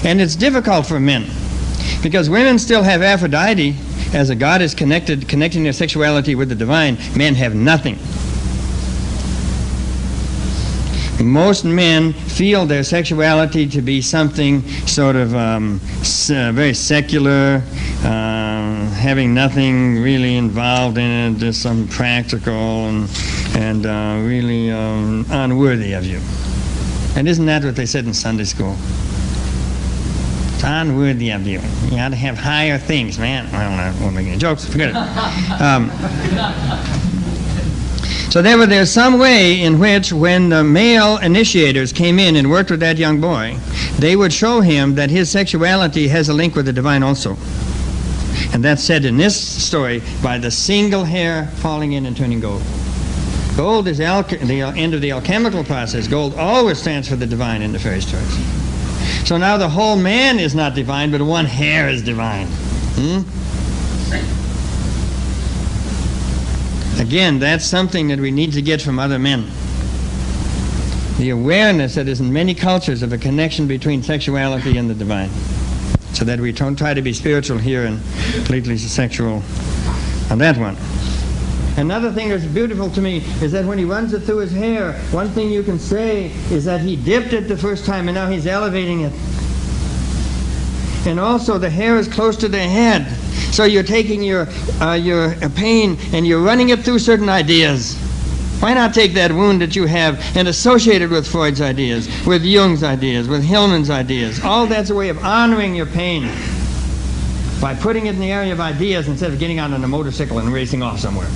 And it's difficult for men, because women still have Aphrodite as a goddess connecting their sexuality with the divine. Men have nothing. Most men feel their sexuality to be something sort of very secular, having nothing really involved in it, just some practical and really unworthy of you. And isn't that what they said in Sunday school? It's unworthy of you. You ought to have higher things, man. Well, I won't make any jokes. Forget it. So there's some way in which, when the male initiators came in and worked with that young boy, they would show him that his sexuality has a link with the divine also. And that's said in this story by the single hair falling in and turning gold. Gold is the end of the alchemical process. Gold always stands for the divine in the fairy stories. So now the whole man is not divine, but one hair is divine. Again, that's something that we need to get from other men. The awareness that is in many cultures of a connection between sexuality and the divine. So that we don't try to be spiritual here and completely sexual on that one. Another thing that's beautiful to me is that when he runs it through his hair, one thing you can say is that he dipped it the first time and now he's elevating it. And also the hair is close to the head. So you're taking your pain and you're running it through certain ideas. Why not take that wound that you have and associate it with Freud's ideas, with Jung's ideas, with Hillman's ideas? All that's a way of honoring your pain by putting it in the area of ideas instead of getting out on a motorcycle and racing off somewhere.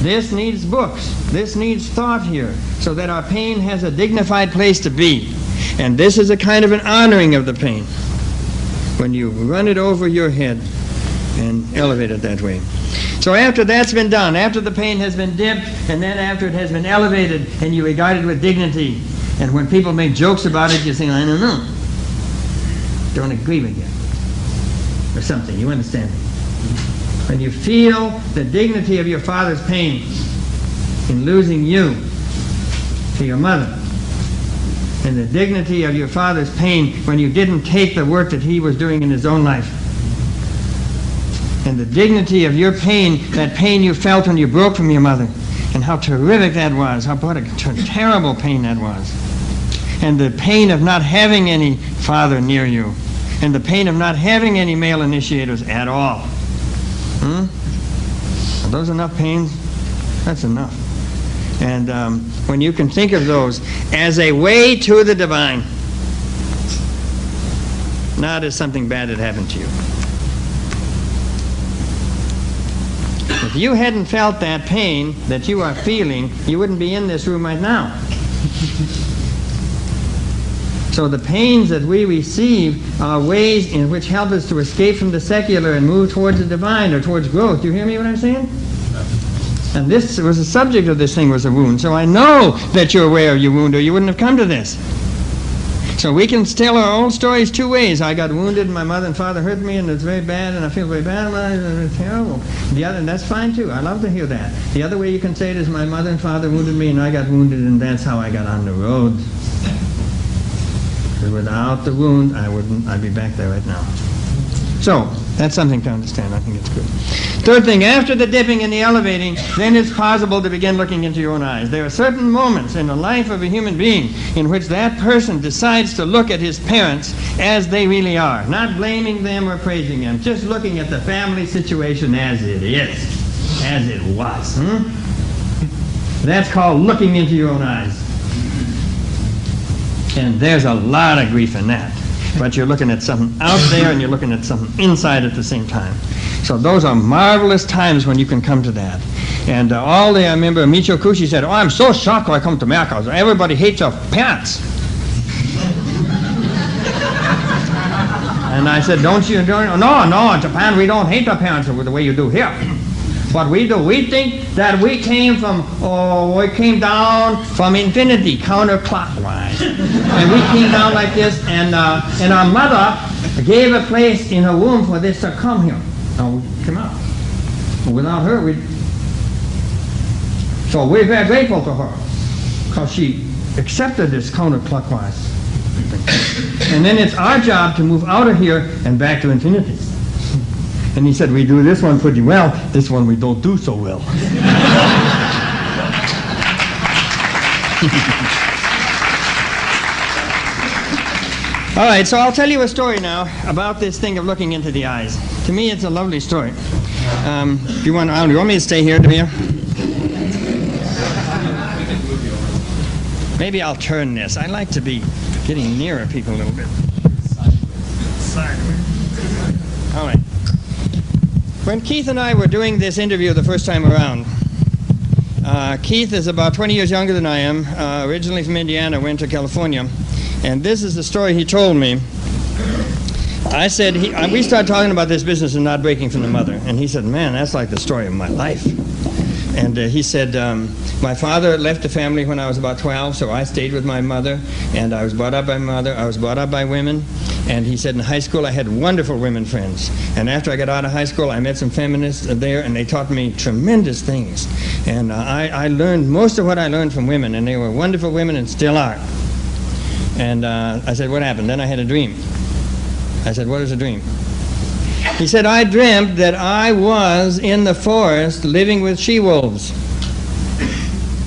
This needs books. This needs thought here so that our pain has a dignified place to be. And this is a kind of an honoring of the pain when you run it over your head and elevate it that way. So after that's been done, after the pain has been dipped, and then after it has been elevated and you regard it with dignity, and when people make jokes about it, you say, I don't know. Don't agree with you. Or something, you understand me? When you feel the dignity of your father's pain in losing you to your mother, and the dignity of your father's pain when you didn't take the work that he was doing in his own life, and the dignity of your pain, that pain you felt when you broke from your mother, and how terrific that was, what a terrible pain that was, and the pain of not having any father near you, and the pain of not having any male initiators at all. Are those enough pains? That's enough. And when you can think of those as a way to the divine, not as something bad that happened to you. If you hadn't felt that pain that you are feeling, you wouldn't be in this room right now. So the pains that we receive are ways in which help us to escape from the secular and move towards the divine or towards growth. Do you hear me what I'm saying? And this was the subject of this thing, was a wound. So I know that you're aware of your wound, or you wouldn't have come to this. So we can tell our own stories two ways. I got wounded and my mother and father hurt me and it's very bad and I feel very bad about it and it's terrible. The other, and that's fine too. I love to hear that. The other way you can say it is my mother and father wounded me and I got wounded and that's how I got on the road. Because without the wound, I'd be back there right now. So, that's something to understand. I think it's good. Third thing, after the dipping and the elevating, then it's possible to begin looking into your own eyes. There are certain moments in the life of a human being in which that person decides to look at his parents as they really are, not blaming them or praising them, just looking at the family situation as it is, as it was. That's called looking into your own eyes. And there's a lot of grief in that. But you're looking at something out there and you're looking at something inside at the same time. So those are marvelous times when you can come to that. And I remember Michio Kushi said, I'm so shocked when I come to America. Everybody hates our parents. And I said, no, in Japan we don't hate our parents the way you do here. What we do, we think that we came down from infinity, counterclockwise. And we came down like this, and our mother gave a place in her womb for this to come here. And we came out. Without her, so we're very grateful to her, because she accepted this counterclockwise thing. And then it's our job to move out of here and back to infinity. And he said, we do this one pretty well, this one we don't do so well. All right, so I'll tell you a story now about this thing of looking into the eyes. To me, it's a lovely story. Do you want me to stay here, Maybe I'll turn this. I like to be getting nearer people a little bit. Sideways. All right. When Keith and I were doing this interview the first time around, Keith is about 20 years younger than I am, originally from Indiana, went to California, and this is the story he told me. I said, we started talking about this business of not breaking from the mother, and he said, man, that's like the story of my life. And he said, my father left the family when I was about 12, so I stayed with my mother, and I was brought up by my mother. I was brought up by women. And he said in high school I had wonderful women friends. And after I got out of high school, I met some feminists there, and they taught me tremendous things. And I learned most of what I learned from women, and they were wonderful women and still are. And I said, what happened? Then I had a dream. I said, what is a dream? He said, I dreamt that I was in the forest living with she-wolves.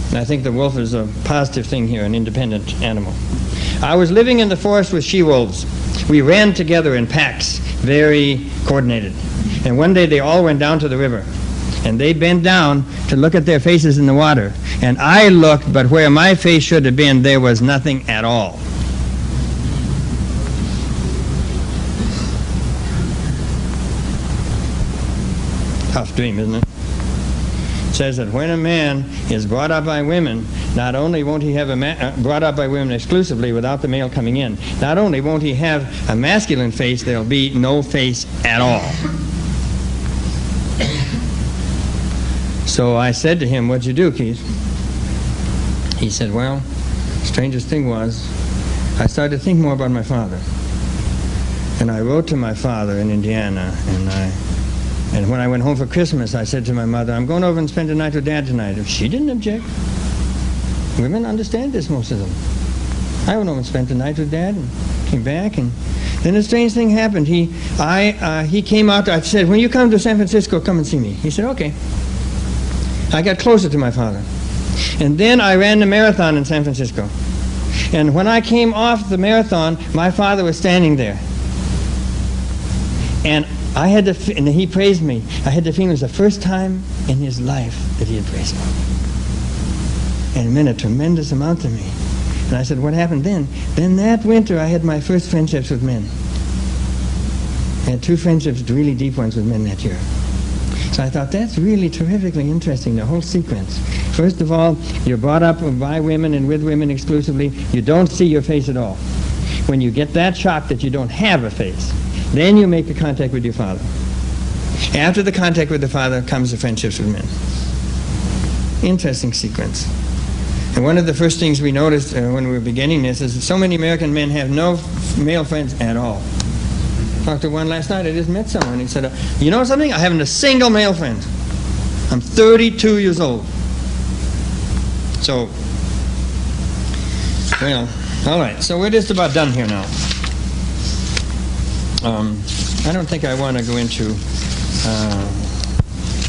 And I think the wolf is a positive thing here, an independent animal. I was living in the forest with she-wolves. We ran together in packs, very coordinated. And one day they all went down to the river. And they bent down to look at their faces in the water. And I looked, but where my face should have been, there was nothing at all. Tough dream, isn't it? It says that when a man is brought up by women, not only won't he have brought up by women exclusively without the male coming in, not only won't he have a masculine face, there'll be no face at all. So I said to him, what'd you do, Keith? He said, well, strangest thing was, I started to think more about my father. And I wrote to my father in Indiana, and when I went home for Christmas, I said to my mother, I'm going over and spend the night with Dad tonight. If she didn't object. Women understand this, most of them. I went over and spent the night with Dad and came back, and then a strange thing happened. He came out. I said, when you come to San Francisco, come and see me. He said, okay. I got closer to my father. And then I ran the marathon in San Francisco. And when I came off the marathon, my father was standing there. And and he praised me. I had the feeling it was the first time in his life that he had praised me. And it meant a tremendous amount to me. And I said, what happened then? Then that winter I had my first friendships with men. I had 2 friendships, really deep ones with men that year. So I thought, that's really terrifically interesting, the whole sequence. First of all, you're brought up by women and with women exclusively. You don't see your face at all. When you get that shock that you don't have a face, then you make a contact with your father. After the contact with the father comes the friendships with men. Interesting sequence. And one of the first things we noticed when we were beginning this is that so many American men have no male friends at all. Talked to one last night. I just met someone. He said, you know something? I haven't a single male friend. I'm 32 years old. So, well, all right. So we're just about done here now. I don't think I want to go into...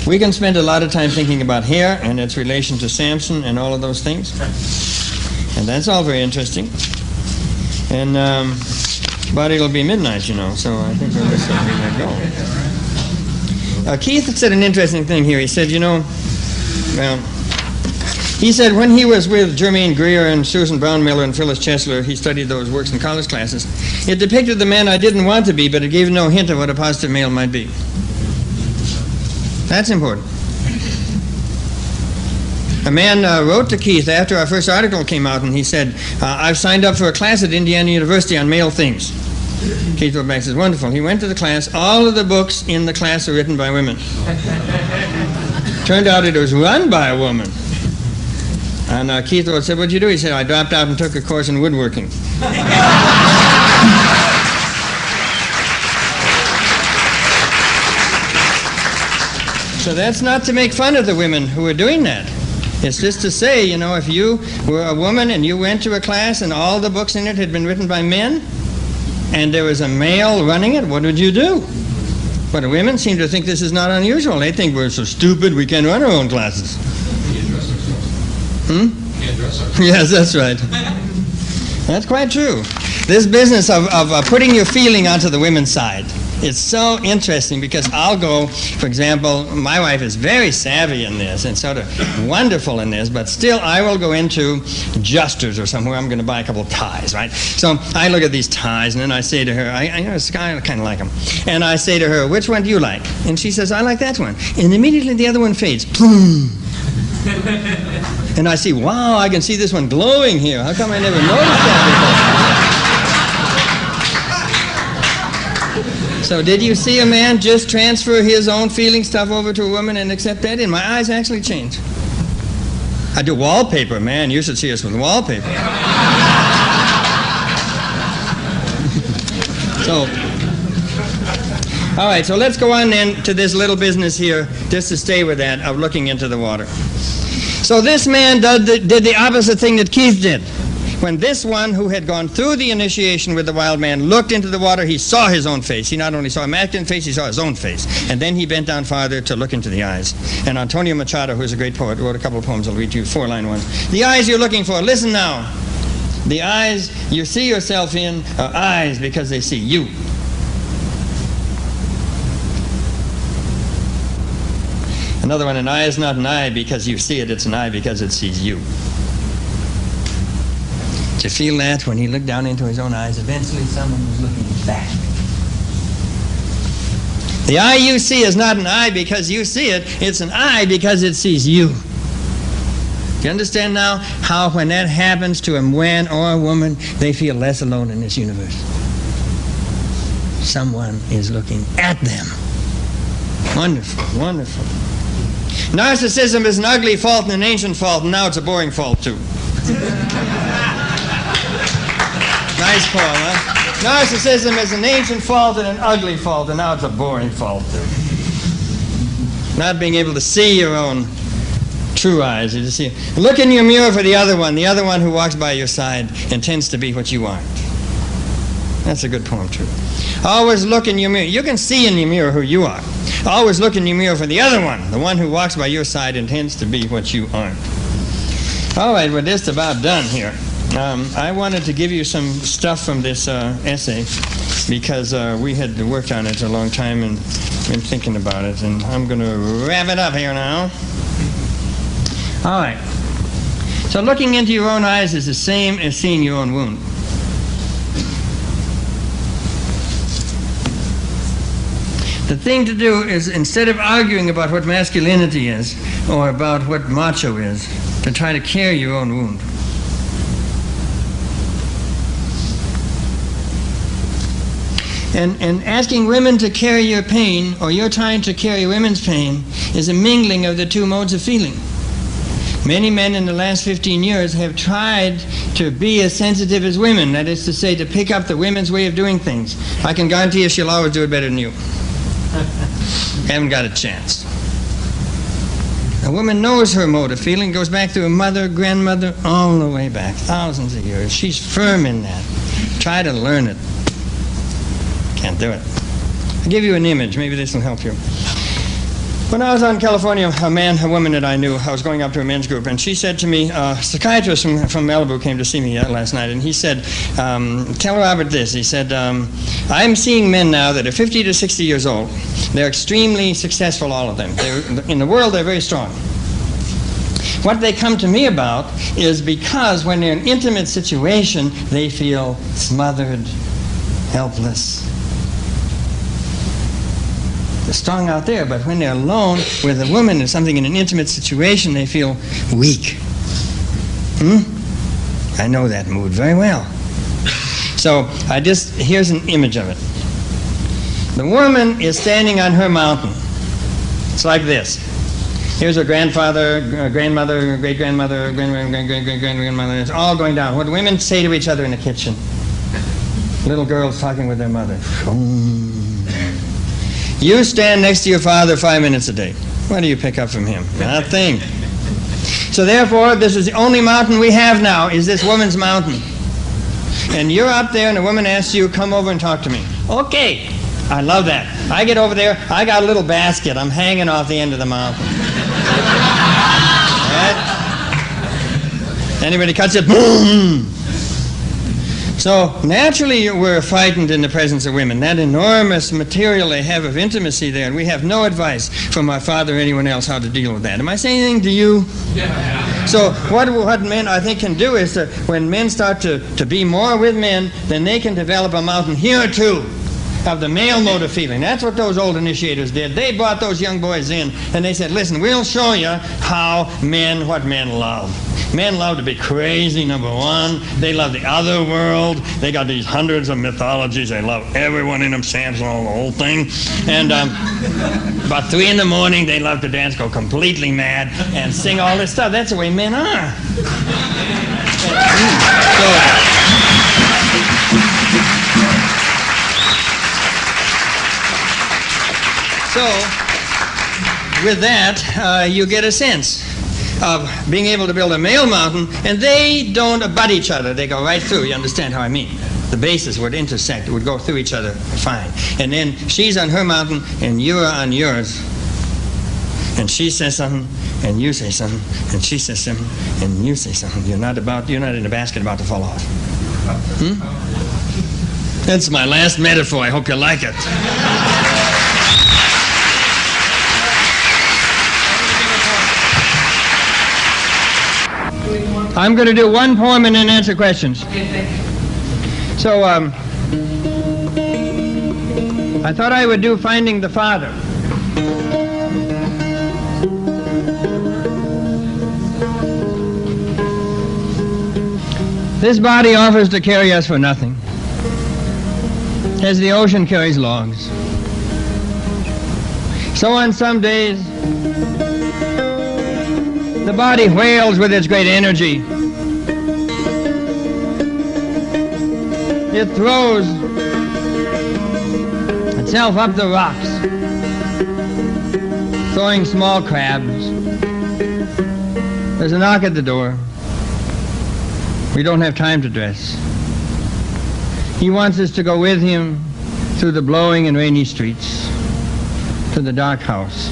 we can spend a lot of time thinking about hair and its relation to Samson and all of those things. And that's all very interesting. And... but it'll be midnight, you know, so I think we'll just let that go. Keith said an interesting thing here. He said, you know, well, he said when he was with Germaine Greer and Susan Brownmiller and Phyllis Chesler, he studied those works in college classes. It depicted the man I didn't want to be, but it gave no hint of what a positive male might be. That's important. A man wrote to Keith after our first article came out, and he said, I've signed up for a class at Indiana University on male things. Keith wrote back and says, wonderful. He went to the class. All of the books in the class are written by women. Turned out it was run by a woman. And Keith wrote, said, what'd you do? He said, I dropped out and took a course in woodworking. So that's not to make fun of the women who are doing that. It's just to say, you know, if you were a woman and you went to a class and all the books in it had been written by men, and there was a male running it, what would you do? But the women seem to think this is not unusual. They think we're so stupid we can't run our own classes. Yes, that's right. That's quite true. This business of putting your feeling onto the women's side, it's so interesting because I'll go, for example, my wife is very savvy in this and sort of wonderful in this, but still I will go into Juster's or somewhere. I'm going to buy a couple of ties, right? So I look at these ties and then I say to her, I kind of like them. And I say to her, which one do you like? And she says, I like that one. And immediately the other one fades. Boom. And I see, wow, I can see this one glowing here. How come I never noticed that before? So did you see a man just transfer his own feeling stuff over to a woman and accept that? And my eyes actually change. I do wallpaper, man. You should see us with wallpaper. So, all right, so let's go on then to this little business here, just to stay with that, of looking into the water. So this man did the opposite thing that Keith did. When this one who had gone through the initiation with the wild man looked into the water, he saw his own face. He not only saw a masculine face, he saw his own face. And then he bent down farther to look into the eyes. And Antonio Machado, who's a great poet, wrote a couple of poems. I'll read you 4-line ones. The eyes you're looking for, listen now. The eyes you see yourself in are eyes because they see you. Another one, an eye is not an eye because you see it, it's an eye because it sees you. Did you feel that when he looked down into his own eyes, eventually someone was looking back? The eye you see is not an eye because you see it, it's an eye because it sees you. Do you understand now how when that happens to a man or a woman, they feel less alone in this universe? Someone is looking at them. Wonderful, wonderful. Narcissism is an ugly fault and an ancient fault, and now it's a boring fault too. Nice poem, huh? Narcissism is an ancient fault and an ugly fault, and now it's a boring fault too. Not being able to see your own true eyes. You just see. Look in your mirror for the other one who walks by your side and tends to be what you aren't. That's a good poem too. Always look in your mirror. You can see in your mirror who you are. Always look in your mirror for the other one, the one who walks by your side and tends to be what you aren't. All right, we're just about done here. I wanted to give you some stuff from this essay because we had worked on it a long time and been thinking about it, and I'm going to wrap it up here now. All right. So looking into your own eyes is the same as seeing your own wound. The thing to do is, instead of arguing about what masculinity is or about what macho is, to try to cure your own wound. And asking women to carry your pain, or you're trying to carry women's pain, is a mingling of the two modes of feeling. Many men in the last 15 years have tried to be as sensitive as women, that is to say, to pick up the women's way of doing things. I can guarantee you she'll always do it better than you. Haven't got a chance. A woman knows her mode of feeling, goes back to her mother, grandmother, all the way back, thousands of years. She's firm in that. Try to learn it. Can't do it. I'll give you an image. Maybe this will help you. When I was out in California, a woman that I knew, I was going up to a men's group, and she said to me, a psychiatrist from Malibu came to see me last night, and he said, tell Robert this. He said, I'm seeing men now that are 50 to 60 years old. They're extremely successful, all of them. In the world, they're very strong. What they come to me about is because when they're in an intimate situation, they feel smothered, helpless. They're strong out there, but when they're alone with a woman or something in an intimate situation, they feel weak. I know that mood very well. So here's an image of it. The woman is standing on her mountain. It's like this. Here's her grandfather, grandmother, great-grandmother, great-grandmother. It's all going down. What do women say to each other in the kitchen? Little girls talking with their mother. You stand next to your father 5 minutes a day. What do you pick up from him? Nothing. So therefore, this is the only mountain we have now, is this woman's mountain. And you're up there and the woman asks you, come over and talk to me. Okay. I love that. I get over there, I got a little basket. I'm hanging off the end of the mountain. Right? Anybody cuts it, boom! So naturally we're frightened in the presence of women. That enormous material they have of intimacy there, and we have no advice from our father or anyone else how to deal with that. Am I saying anything to you? Yeah. So what men I think can do is that when men start to be more with men, then they can develop a mountain here too of the male mode of feeling. That's what those old initiators did. They brought those young boys in and they said, listen, we'll show you what men love. Men love to be crazy, number one. They love the other world. They got these hundreds of mythologies. They love everyone in them, Samson, the whole thing. And about 3 in the morning, they love to dance, go completely mad, and sing all this stuff. That's the way men are. So with that, you get a sense of being able to build a male mountain, and they don't abut each other. They go right through. You understand how I mean? The bases would intersect. It would go through each other fine. And then she's on her mountain, and you're on yours. And she says something, and you say something, and she says something, and you say something. You're not in a basket about to fall off. That's my last metaphor. I hope you like it. I'm going to do one poem and then answer questions. So, I thought I would do Finding the Father. This body offers to carry us for nothing, as the ocean carries logs. So on some days, the body wails with its great energy. It throws itself up the rocks, throwing small crabs. There's a knock at the door. We don't have time to dress. He wants us to go with him through the blowing and rainy streets to the dark house.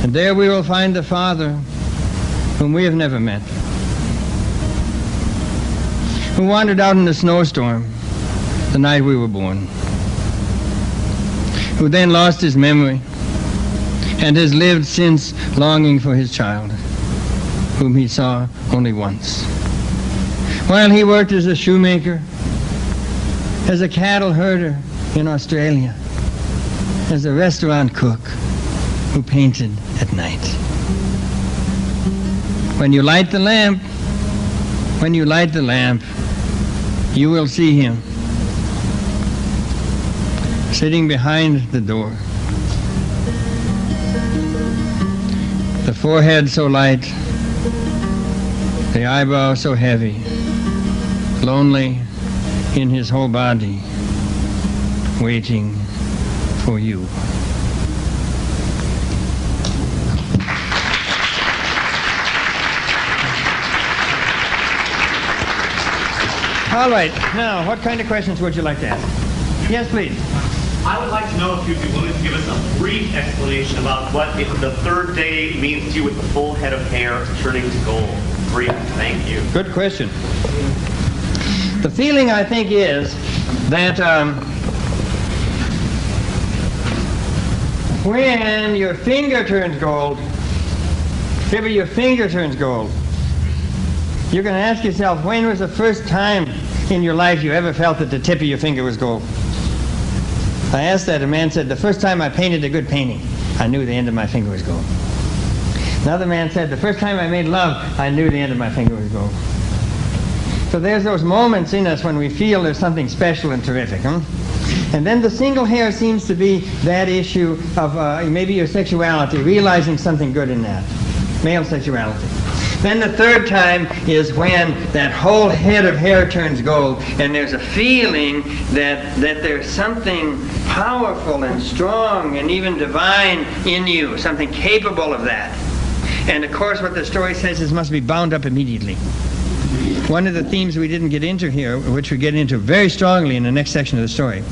And there we will find the Father whom we have never met, who wandered out in a snowstorm the night we were born, who then lost his memory and has lived since longing for his child, whom he saw only once. While he worked as a shoemaker, as a cattle herder in Australia, as a restaurant cook who painted at night. When you light the lamp, you will see him sitting behind the door. The forehead so light, the eyebrow so heavy, lonely in his whole body, waiting for you. All right, now, what kind of questions would you like to ask? Yes, please. I would like to know if you'd be willing to give us a brief explanation about what the third day means to you with the full head of hair turning to gold. Brief, thank you. Good question. The feeling, I think, is that when your finger turns gold, if your finger turns gold, you're going to ask yourself, when was the first time in your life you ever felt that the tip of your finger was gold? I asked that, a man said, the first time I painted a good painting, I knew the end of my finger was gold. Another man said, the first time I made love, I knew the end of my finger was gold. So there's those moments in us when we feel there's something special and terrific. And then the single hair seems to be that issue of maybe your sexuality, realizing something good in that, male sexuality. Then the third time is when that whole head of hair turns gold and there's a feeling that there's something powerful and strong and even divine in you, something capable of that. And of course what the story says is must be bound up immediately. One of the themes we didn't get into here, which we get into very strongly in the next section of the story,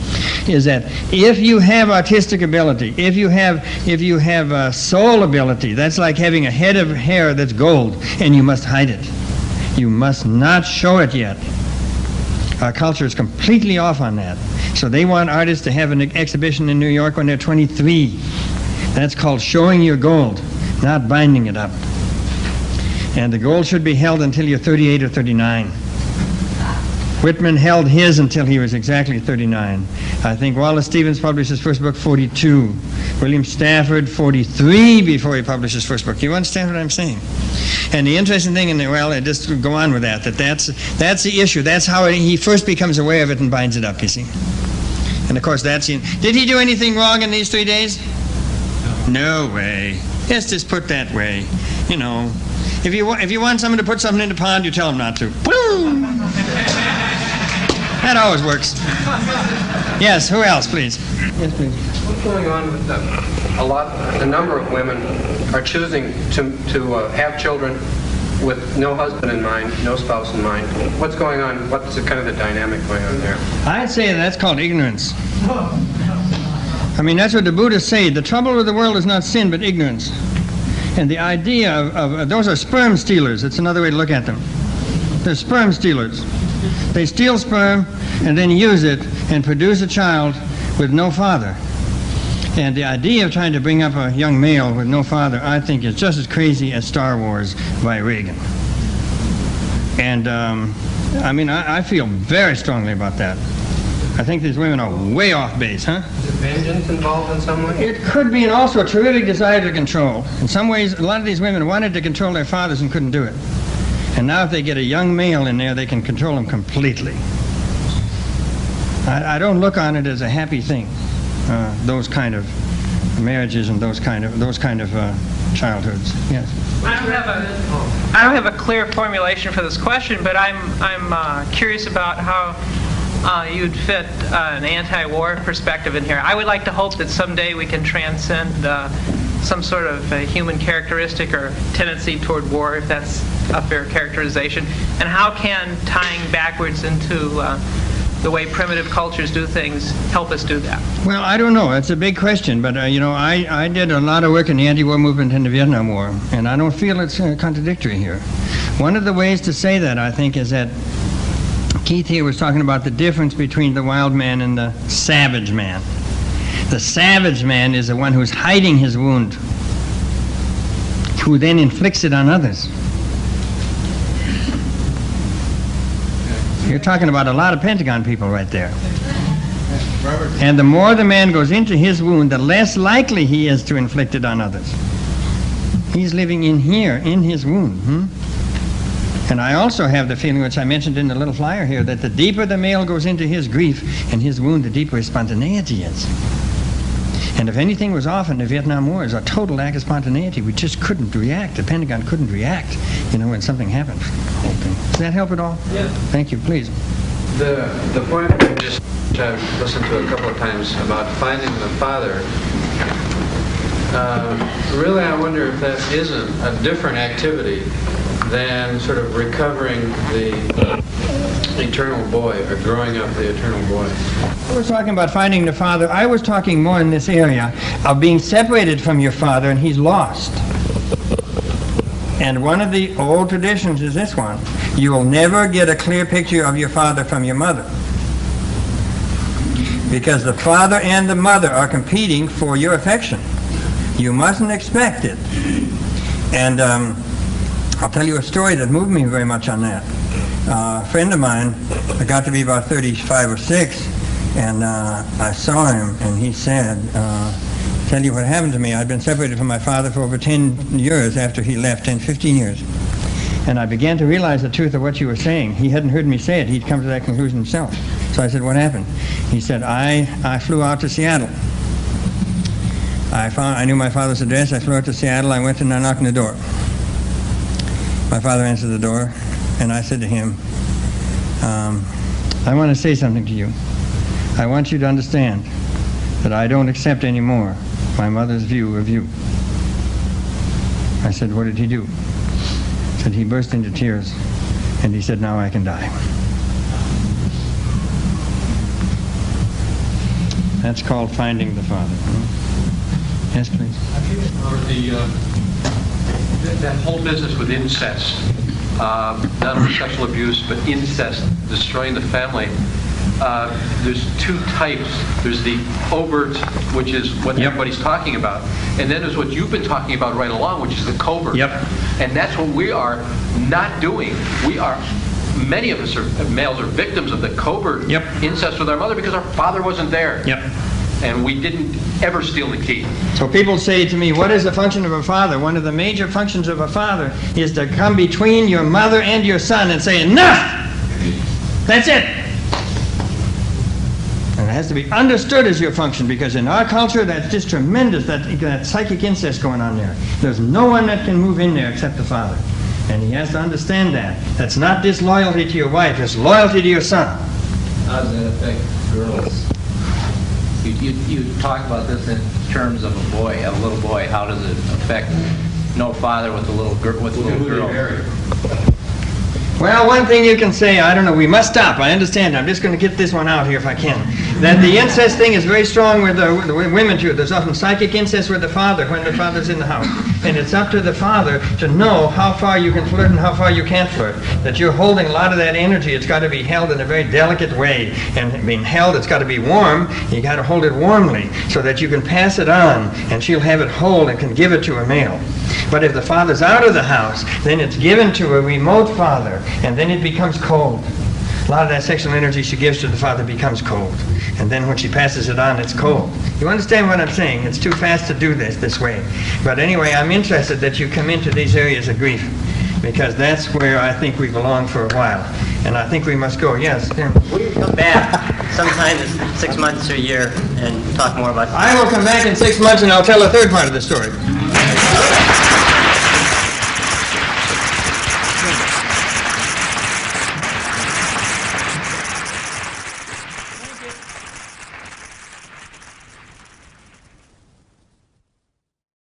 is that if you have artistic ability, if you have soul ability, that's like having a head of hair that's gold, and you must hide it. You must not show it yet. Our culture is completely off on that. So they want artists to have an exhibition in New York when they're 23. That's called showing your gold, not binding it up. And the gold should be held until you're 38 or 39. Whitman held his until he was exactly 39. I think Wallace Stevens published his first book 42. William Stafford 43 before he published his first book. You understand what I'm saying? And the interesting thing, just to go on with that's the issue. That's how he first becomes aware of it and binds it up, you see. And of course did he do anything wrong in these 3 days? No way. Let's just put that way. You know, if you want someone to put something in the pond, you tell them not to. Boom! That always works. Yes, who else, please? Yes, please. What's going on with a number of women are choosing to have children with no husband in mind, no spouse in mind. What's going on? What's kind of the dynamic going on there? I'd say that's called ignorance. I mean, that's what the Buddhists say. The trouble with the world is not sin, but ignorance. And the idea of those are sperm stealers. It's another way to look at them. They're sperm stealers. They steal sperm and then use it and produce a child with no father. And the idea of trying to bring up a young male with no father, I think, is just as crazy as Star Wars by Reagan. And I feel very strongly about that. I think these women are way off base, huh? Is vengeance involved in some way? It could be, and also a terrific desire to control. In some ways, a lot of these women wanted to control their fathers and couldn't do it. And now if they get a young male in there, they can control him completely. I don't look on it as a happy thing, those kind of marriages and those kind of childhoods. Yes. I don't have a clear formulation for this question, but I'm curious about how you'd fit an anti-war perspective in here. I would like to hope that someday we can transcend some sort of human characteristic or tendency toward war, if that's a fair characterization. And how can tying backwards into the way primitive cultures do things help us do that? Well, I don't know. It's a big question, but I did a lot of work in the anti-war movement in the Vietnam War, and I don't feel it's contradictory here. One of the ways to say that, I think, is that Keith here was talking about the difference between the wild man and the savage man. The savage man is the one who's hiding his wound, who then inflicts it on others. You're talking about a lot of Pentagon people right there. And the more the man goes into his wound, the less likely he is to inflict it on others. He's living in here, in his wound. And I also have the feeling, which I mentioned in the little flyer here, that the deeper the male goes into his grief and his wound, the deeper his spontaneity is. And if anything was off in the Vietnam War, it was a total lack of spontaneity. We just couldn't react. The Pentagon couldn't react, when something happened. Does that help at all? Yeah. Thank you, please. The point I've listened to a couple of times about finding the father, really I wonder if that isn't a different activity than sort of recovering the eternal boy, or growing up the eternal boy. I was talking about finding the father. I was talking more in this area of being separated from your father and he's lost. And one of the old traditions is this one. You will never get a clear picture of your father from your mother, because the father and the mother are competing for your affection. You mustn't expect it. And I'll tell you a story that moved me very much on that. A friend of mine, I got to be about 35 or 6, and I saw him, and he said, tell you what happened to me. I'd been separated from my father for over 10 years after he left, 10, 15 years. And I began to realize the truth of what you were saying. He hadn't heard me say it. He'd come to that conclusion himself. So I said, what happened? He said, I flew out to Seattle. I knew my father's address. I flew out to Seattle. I went and I knocked on the door. My father answered the door, and I said to him, I want to say something to you. I want you to understand that I don't accept anymore my mother's view of you. I said, what did he do? He said, he burst into tears, and he said, now I can die. That's called finding the father. Yes, please. That whole business with incest, not only sexual abuse, but incest, destroying the family, there's two types. There's the overt, which is what everybody's talking about, and then there's what you've been talking about right along, which is the covert. Yep. And that's what we are not doing. Many of us males are victims of the covert incest with our mother because our father wasn't there. Yep. And we didn't ever steal the key. So people say to me, what is the function of a father? One of the major functions of a father is to come between your mother and your son and say, enough! That's it! And it has to be understood as your function, because in our culture that's just tremendous, that psychic incest going on there. There's no one that can move in there except the father. And he has to understand that. That's not disloyalty to your wife, it's loyalty to your son. How does that affect girls? You talk about this in terms of a boy, a little boy. How does it affect no father with a little girl? Well, one thing you can say, I don't know, we must stop. I understand. I'm just going to get this one out here if I can. That the incest thing is very strong with the women too. There's often psychic incest with the father when the father's in the house. And it's up to the father to know how far you can flirt and how far you can't flirt. That you're holding a lot of that energy. It's got to be held in a very delicate way. And being held, it's got to be warm. You got to hold it warmly so that you can pass it on and she'll have it whole and can give it to a male. But if the father's out of the house, then it's given to a remote father, and then it becomes cold. A lot of that sexual energy she gives to the father becomes cold. And then when she passes it on, it's cold. You understand what I'm saying? It's too fast to do this way. But anyway, I'm interested that you come into these areas of grief, because that's where I think we belong for a while. And I think we must go. Yes, Tim? Will you come back sometime in 6 months or a year and talk more about I will come back in 6 months and I'll tell a third part of the story.